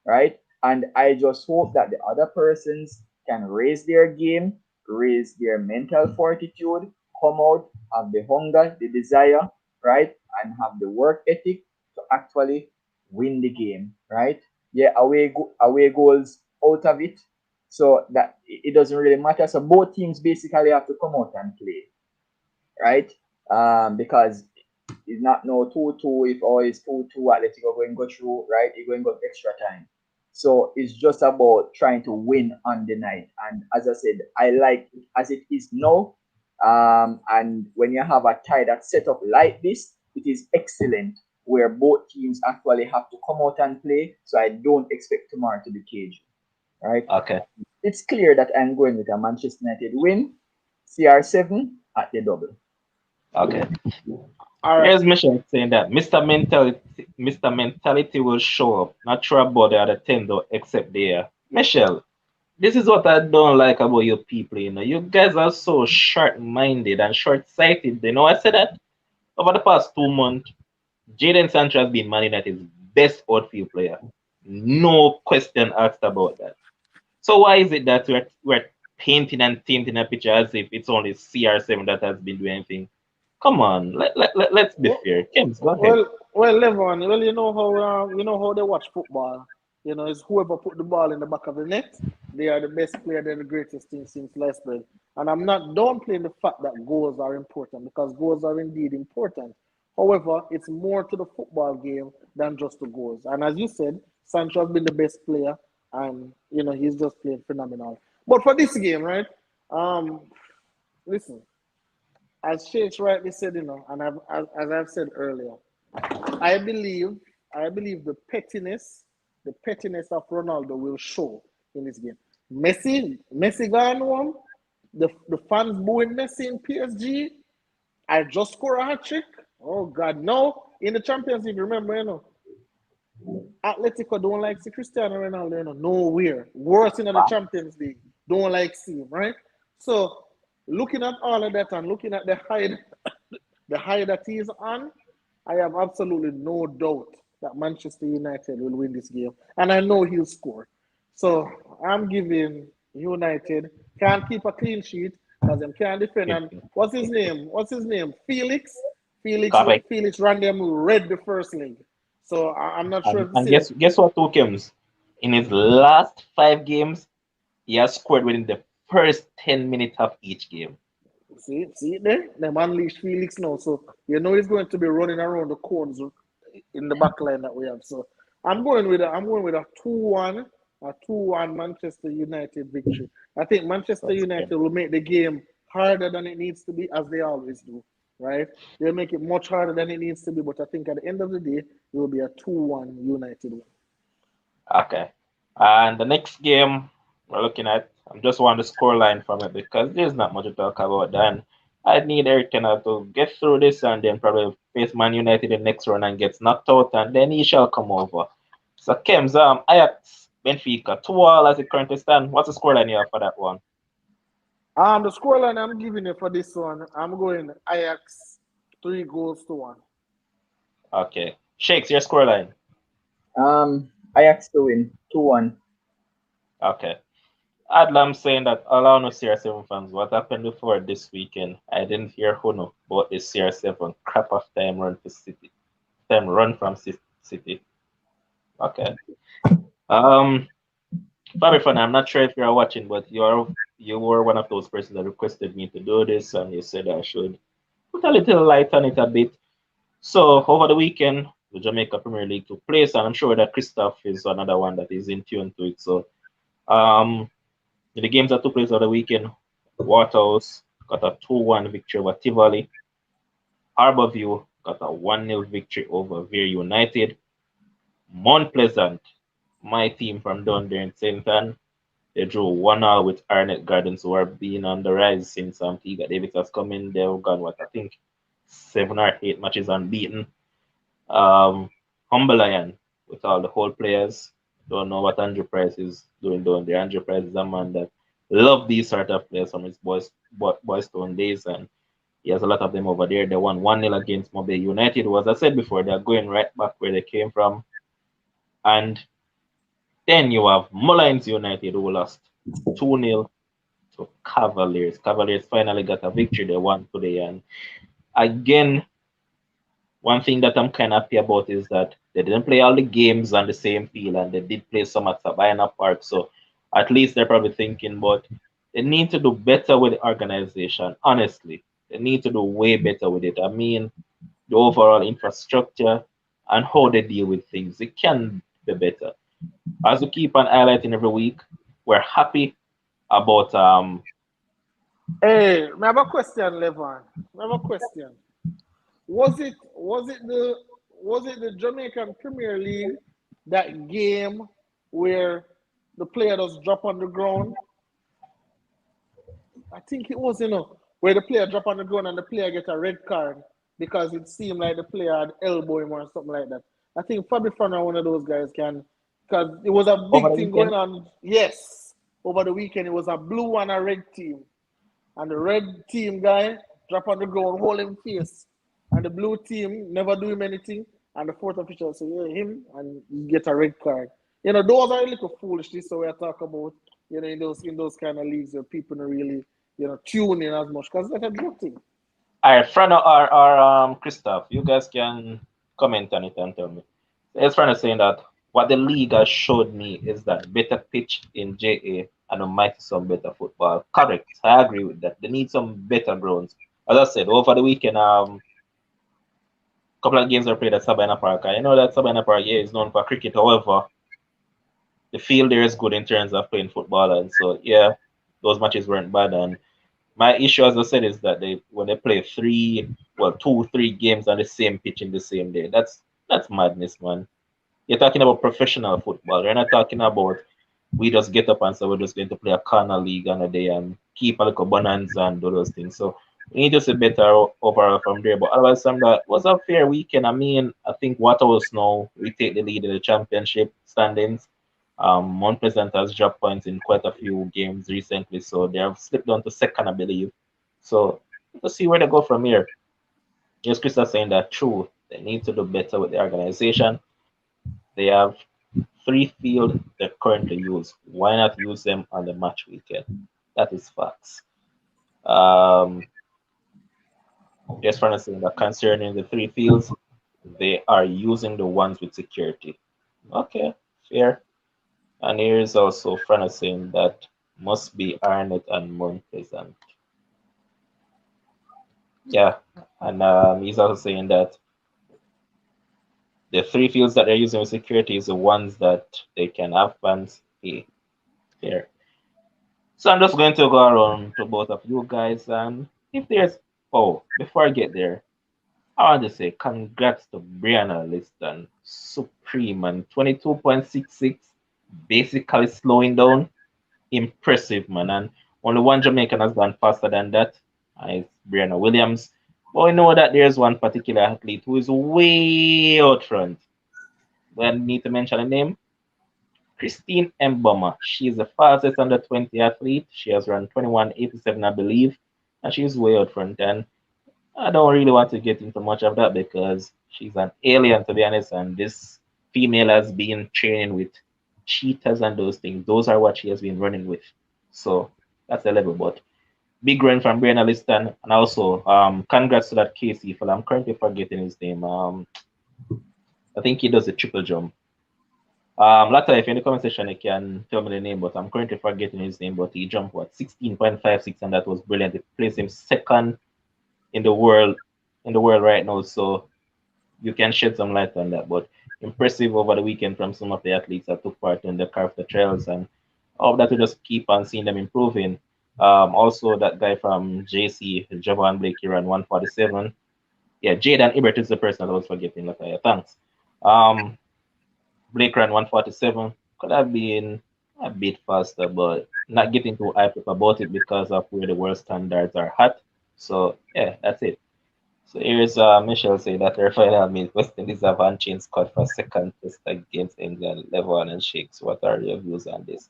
right? And I just hope that the other persons can raise their game, raise their mental fortitude, come out, have the hunger, the desire, right? And have the work ethic to actually win the game, right? Yeah, away goals out of it. So that it doesn't really matter. So both teams basically have to come out and play, right? Because it's not no 2-2. If all is 2-2, Atletico going to go through, right? It's going to go extra time. So it's just about trying to win on the night. And as I said, I like it as it is now. And when you have a tie that's set up like this, it is excellent where both teams actually have to come out and play. So I don't expect tomorrow to be cagey, right? Okay. It's clear that I'm going with a Manchester United win, CR7 at the double. Okay. All right. Here's Michelle saying that Mr. Mentality will show up. Not sure about the other 10 though, except there. Michelle, this is what I don't like about you people, You guys are so short-minded and short-sighted. I said that over the past 2 months, Jadon Sancho has been Man United's best outfield player. No question asked about that. So why is it that we're painting and tinting a picture as if it's only CR7 that has been doing anything? Come on, let's be Well, fair. Kims, go ahead. well, Levon. Well, you know how they watch football. It's whoever put the ball in the back of the net. They are the best player. They're the greatest thing since sliced bread. And I'm not downplaying the fact that goals are important because goals are indeed important. However, it's more to the football game than just the goals. And as you said, Sancho has been the best player, and he's just playing phenomenal. But for this game, right? Um, Listen, as Shakes rightly said, and as I've said earlier, I believe the pettiness of Ronaldo will show in this game. Messi gone home. The fans booing Messi in PSG. I just scored a hat trick. Oh God, no! In the Champions League, remember, Atletico don't like see Cristiano Ronaldo, nowhere. Worse in the Champions League, don't like see him, right? So looking at all of that and looking at the high that he is on, I have absolutely no doubt that Manchester United will win this game. And I know he'll score. So I'm giving United, can't keep a clean sheet because them can't defend. And what's his name? Felix? Felix Correct. Felix ran them red the first leg. So I'm not sure And, if the and same. guess what, too, Kims? In his last 5 games, he has scored within the first 10 minutes of each game. See it there? Them unleashed Felix now. So he's going to be running around the corners in the back line that we have. So I'm going with a 2-1 Manchester United victory. I think Manchester That's good. United will make the game harder than it needs to be, as they always do. Right? They'll make it much harder than it needs to be, but I think at the end of the day, it will be a 2-1 United win. Okay. And the next game we're looking at, I'm just want the score line from it because there's not much to talk about then. I need Eric Ten Hag to get through this and then probably face Man United in the next round and gets knocked out, and then he shall come over. So Kems, Ajax, Benfica, 2-2 as it currently stand. What's the scoreline here for that one? The scoreline I'm giving you for this one, I'm going Ajax 3 goals to 1. Okay. Shakes, your scoreline. Ajax to win 2-1. Okay. Adlam saying that allow no CR7 fans. What happened before this weekend? I didn't hear Huno about the CR7 crap of time run for City. Time run from City. Okay. Um, Bobby Fan, I'm not sure if you're watching, but you were one of those persons that requested me to do this, and you said I should put a little light on it a bit. So over the weekend, the Jamaica Premier League took place, and I'm sure that Christoph is another one that is in tune to it. So um, in the games that took place over the weekend, Waterhouse got a 2-1 victory over Tivoli. Harbourview got a 1-0 victory over Veer United. Mount Pleasant, my team from down there in St. Ann, they drew 1-1 with Arnett Gardens, who are being on the rise since Tiga Davis has come in. They've gone, what I think, 7 or 8 matches unbeaten. Humble Lion, with all the whole players, don't know what Andrew Price is doing down there. Andrew Price is a man that love these sort of players from his boys stone days, and he has a lot of them over there. They won 1-0 against Mobile United, who, as I said before, they're going right back where they came from. And then you have Mullines United, who lost 2-0 to Cavaliers. Cavaliers finally got a victory. They won today. And again, one thing that I'm kind of happy about is that they didn't play all the games on the same field, and they did play some at Savannah Park. So at least they're probably thinking, but they need to do better with the organization. Honestly, they need to do way better with it. I mean, the overall infrastructure and how they deal with things. It can be better. As we keep on highlighting every week, we're happy about Hey, I have a question, Levan. I have a question. Was it the Jamaican Premier League, that game where the player just drop on the ground? I think it was, where the player drop on the ground and the player get a red card because it seemed like the player had elbow him or something like that. I think Fabi Fana, one of those guys, can, because it was a over big the thing going weekend. on. Yes, over the weekend it was a blue and a red team, and the red team guy drop on the ground, hold him face, and the blue team never do him anything, and the fourth official say, yeah, him, and you get a red card. Those are a little foolish. This is what we are talking about. In those kind of leagues where people don't really, tune in as much because that's a good thing. All right, Frano or Christoph, you guys can comment on it and tell me. It's Frano saying that what the league has showed me is that better pitch in JA and a mighty some better football. Correct. I agree with that. They need some better grounds. As I said, over the weekend, couple of games are played at Sabina Park. I know that Sabina Park, yeah, is known for cricket. However, the field there is good in terms of playing football, and so yeah, those matches weren't bad. And my issue, as I said, is that when they play 2, 3 games on the same pitch in the same day, that's madness, man. You're talking about professional football. You're not talking about we just get up and say we're just going to play a corner league on a day and keep a little bonanza and do those things. So we need to see better overall from there. But otherwise, from that was a fair weekend. I mean, I think Waterhouse now we take the lead in the championship standings. Mount Pleasant has dropped points in quite a few games recently, so they have slipped down to second, I believe. So let's see where they go from here. Yes, Chris is saying that true. They need to do better with the organization. They have 3 fields they currently use. Why not use them on the match weekend? That is facts. Um, just trying to say that concerning the 3 fields, they are using the ones with security. Okay, fair. And here is also Frana saying that must be Arnett and Mount Pleasant. Yeah, and he's also saying that the 3 fields that they're using with security is the ones that they can have fans pay. Fair. So I'm just going to go around to both of you guys, and if there's before I get there, I want to say congrats to Brianna Liston, Supreme and 22.66, basically slowing down. Impressive, man. And only one Jamaican has gone faster than that, It's Brianna Williams. But we know that there's one particular athlete who is way out front. Do I need to mention a name? Christine Mboma. She is the fastest under 20 athlete. She has run 21:87, I believe, and she's way out front. And I don't really want to get into much of that because she's an alien, to be honest. And this female has been training with cheetahs and those things. Those are what she has been running with. So that's the level. But big run from Brianna Liston, and also congrats to that Casey fella. I'm currently forgetting his name. I think he does a triple jump. Later, if you're in the comment section, you can tell me the name, but I'm currently forgetting his name. But he jumped what 16.56, and that was brilliant. It placed him second in the world right now. So you can shed some light on that. But impressive over the weekend from some of the athletes that took part in the character trials, and all that we just keep on seeing them improving. Also that guy from JC, Javon Blake, he ran 147. Yeah, Jaden Ibert is the person that I was forgetting. Like, thanks. Um, Blake ran 147. Could have been a bit faster, but not getting too hyped up about it because of where the world standards are at. So yeah, that's it. So here's Michelle say that her final means West Indies have unchanged squad for second test against England, Levan and Shakes. What are your views on this?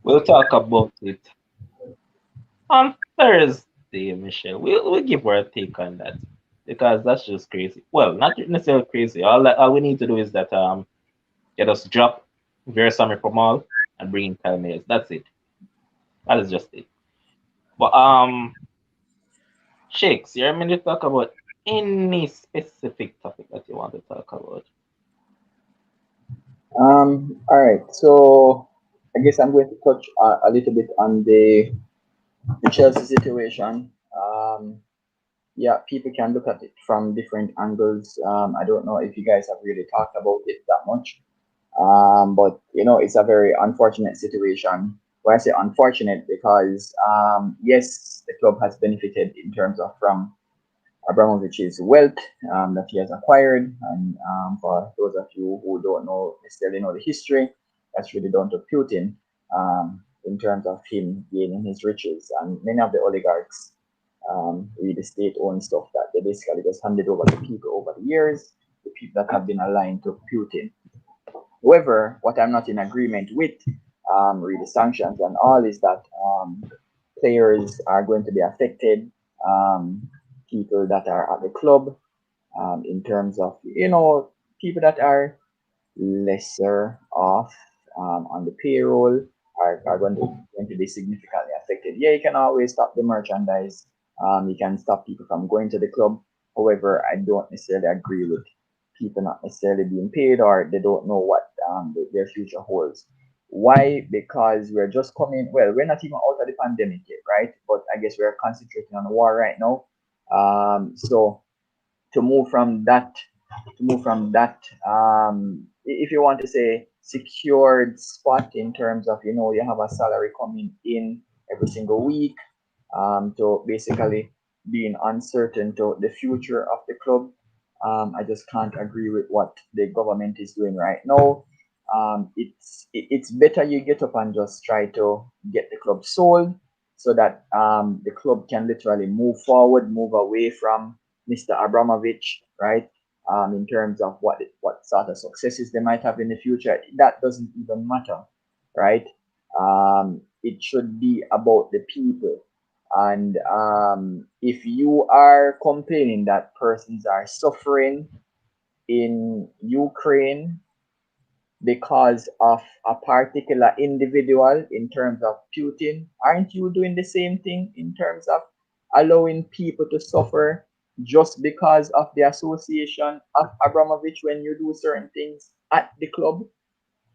We'll talk about it on Thursday, Michelle. We'll give her a take on that because that's just crazy. Well, not necessarily crazy. All we need to do is that get us drop Vera Summer from all and bring in Kyle Mayers. That's it. That is just it. But Shakes, you're meant to talk about any specific topic that you want to talk about. All right. So I guess I'm going to touch a little bit on the Chelsea situation. Yeah, people can look at it from different angles. I don't know if you guys have really talked about it that much. But it's a very unfortunate situation. Why I say unfortunate because yes, the club has benefited in terms of from Abramovich's wealth that he has acquired, and for those of you who don't know necessarily know the history, that's really down to Putin in terms of him gaining his riches, and many of the oligarchs really state-owned stuff that they basically just handed over to people over the years, the people that have been aligned to Putin. However, what I'm not in agreement with, really sanctions and all, is that players are going to be affected, people that are at the club, in terms of, people that are lesser off on the payroll are going to be significantly affected. Yeah, you can always stop the merchandise, you can stop people from going to the club. However, I don't necessarily agree with people not necessarily being paid or they don't know what their future holds. Why? Because we're just coming, well, we're not even out of the pandemic yet, right? But I guess we're concentrating on the war right now. So to move from that, if you want to say secured spot in terms of, you have a salary coming in every single week, to basically being uncertain to the future of the club. I just can't agree with what the government is doing right now. It's better you get up and just try to get the club sold so that the club can literally move forward, move away from Mr. Abramovich, right? In terms of what sort of successes they might have in the future, that doesn't even matter, right? It should be about the people. And if you are complaining that persons are suffering in Ukraine because of a particular individual in terms of Putin, aren't you doing the same thing in terms of allowing people to suffer just because of the association of Abramovich when you do certain things at the club?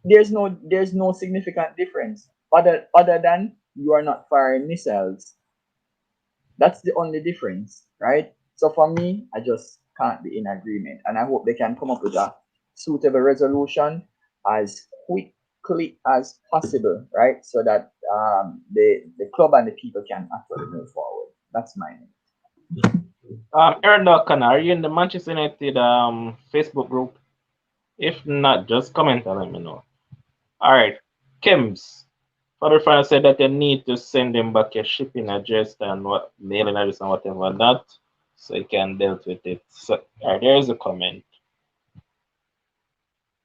There's no significant difference other than you are not firing missiles. That's the only difference, right? So for me, I just can't be in agreement. And I hope they can come up with a suitable resolution as quickly as possible, right? So that the club and the people can actually move forward. That's my name. Aaron Duncan, are you in the Manchester United Facebook group? If not, just comment and let me know. All right, Kims. Father Frank said that you need to send him back your shipping address and what mailing address and whatever that, so he can deal with it. So there's a comment.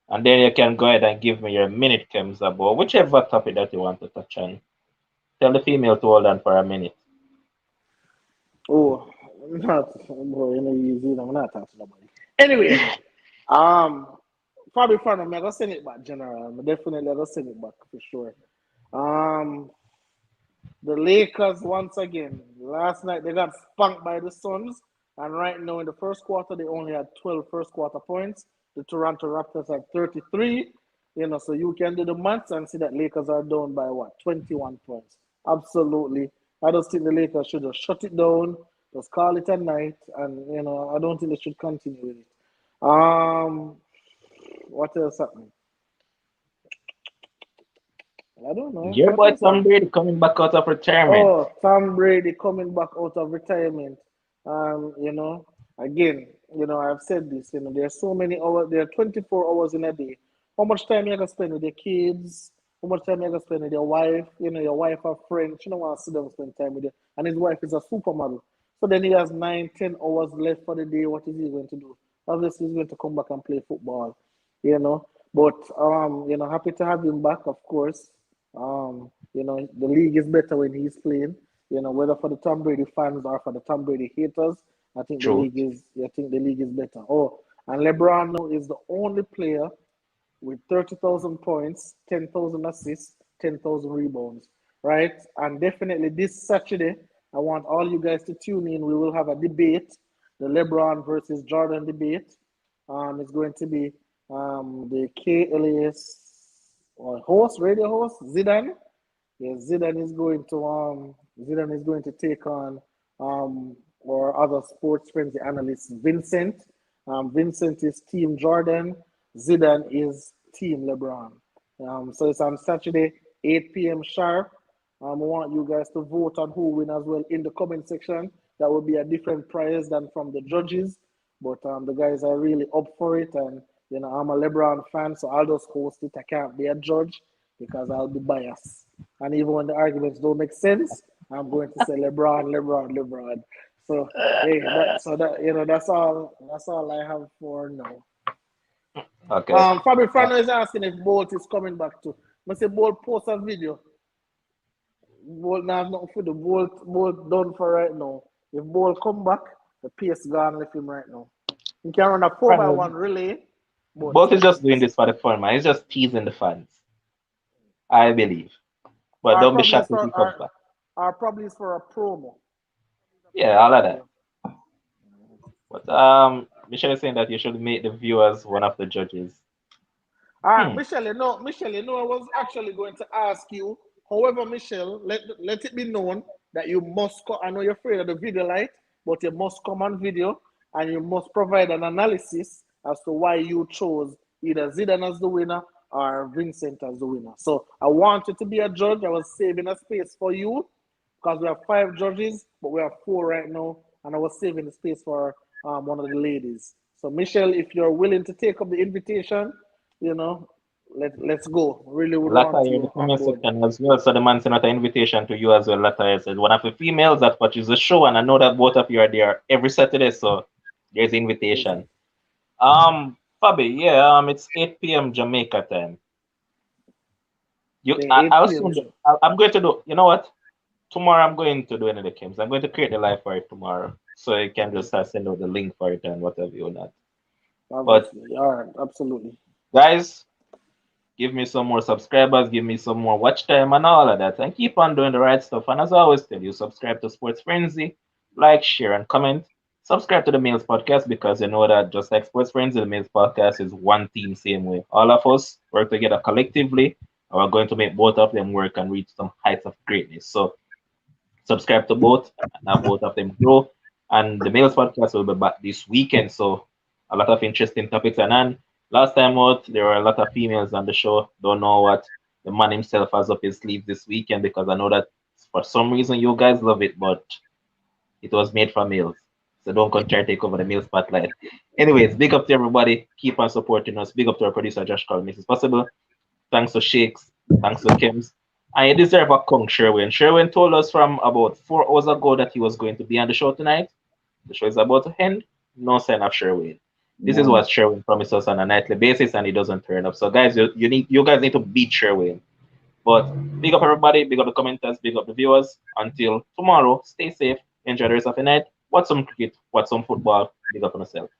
And then you can go ahead and give me your minute comes about whichever topic that you want to touch on. Tell the female to hold on for a minute. Oh, I'm not, boy, you know, easy. I'm not talking to nobody. Anyway, um, probably front of me, I gotta send it back, General. I'm definitely gonna send it back for sure. Um, the Lakers once again. Last night they got spanked by the Suns, and right now in the first quarter they only had 12 first quarter points. The Toronto Raptors had 33. You know, so you can do the maths and see that Lakers are down by what, 21 points. Absolutely. I just think the Lakers should have shut it down, just call it a night, and you know, I don't think they should continue with it. Um, what else happened? I don't know. Your What boy else Tom happened? Brady coming back out of retirement. Oh, Tom Brady coming back out of retirement. You know, again, you know, I've said this, you know, there's so many hours, there are 24 hours in a day. How much time you gonna spend with your kids? How much time you gonna spend with your wife? You know, your wife have friends. She don't want to sit down and spend time with you. And his wife is a supermodel. So then he has 9, 10 hours left for the day. What is he going to do? Obviously, he's going to come back and play football, you know. But you know, happy to have him back, of course. You know, the league is better when he's playing. You know, whether for the Tom Brady fans or for the Tom Brady haters, True. I think the league is better. Oh, and LeBron now is the only player with 30,000 points, 10,000 assists, 10,000 rebounds, right? And definitely this Saturday, I want all you guys to tune in. We will have a debate, the LeBron versus Jordan debate. It's going to be the KLAS host, radio host, Zidane. Yes, Zidane is going to take on our other sports friends, the analyst Vincent. Vincent is Team Jordan. Zidane is Team LeBron. So it's on Saturday, 8 p.m. sharp. I want you guys to vote on who win as well in the comment section. That will be a different prize than from the judges, but the guys are really up for it. And you know, I'm a LeBron fan, so I'll just host it. I can't be a judge because I'll be biased. And even when the arguments don't make sense, I'm going to say LeBron, LeBron, LeBron. So hey, that you know, that's all I have for now. Okay. Fabi Uh, Frano is asking if Bolt is coming back too. I say Bolt post a video. Bolt now have nothing for the Bolt done for right now. If Bolt come back, the pace gone left him right now. He can run a 4 by Frank, 1 relay, but Both is just doing this for the fun, man. He's just teasing the fans, I believe. But our don't be probably is shocked if for he comes back. our probably is for a promo. Yeah, all of that. But Michelle is saying that you should make the viewers one of the judges. All right, Hmm. Michelle, I was actually going to ask you. However, Michelle, let it be known that you must come. I know you're afraid of the video light, but you must come on video and you must provide an analysis as to why you chose either Zidane as the winner or Vincent as the winner. So I want you to be a judge. I was saving a space for you because we have 5 judges, but we have 4 right now, and I was saving the space for one of the ladies. So Michelle, if you're willing to take up the invitation, you know, let's go. Really would Latta, want you're in the you on comment board. section as well. So the man sent out an invitation to you as well. Latta said one of the females that watches the show, and I know that both of you are there every Saturday. So there's the invitation. Fabi, yeah, it's 8 p.m. Jamaica time. Okay, 8 p.m. I'm going to do. You know what? Tomorrow I'm going to do any of the games. I'm going to create the live for it tomorrow, so you can just send out the link for it and whatever you want. But Obviously. All right, absolutely. guys, give me some more subscribers, give me some more watch time and all of that, and keep on doing the right stuff. And as I always tell you, subscribe to Sports Frenzy, like, share, and comment. Subscribe to the Mails Podcast because you know that just like Sports Frenzy, the Mails Podcast is one team, same way. All of us work together collectively, and we're going to make both of them work and reach some heights of greatness. So subscribe to both and have both of them grow. And the Males podcast will be back this weekend. So a lot of interesting topics. And then last time out, there were a lot of females on the show. Don't know what the man himself has up his sleeve this weekend because I know that for some reason you guys love it, but it was made for males. So don't come try to take over the male spotlight. Anyways, big up to everybody. Keep on supporting us. Big up to our producer Josh Call, Mrs. Possible. Thanks to Shakes. Thanks to Kims. And he deserve a conk, Sherwin. Sherwin told us from about 4 hours ago that he was going to be on the show tonight. The show is about to end. No sign of Sherwin. This is None. what Sherwin promises us on a nightly basis, and he doesn't turn up. So, guys, you guys need to beat Sherwin. But big up everybody, big up the commenters, big up the viewers. Until tomorrow, stay safe, enjoy the rest of the night. Watch some cricket, watch some football. Big up on yourself.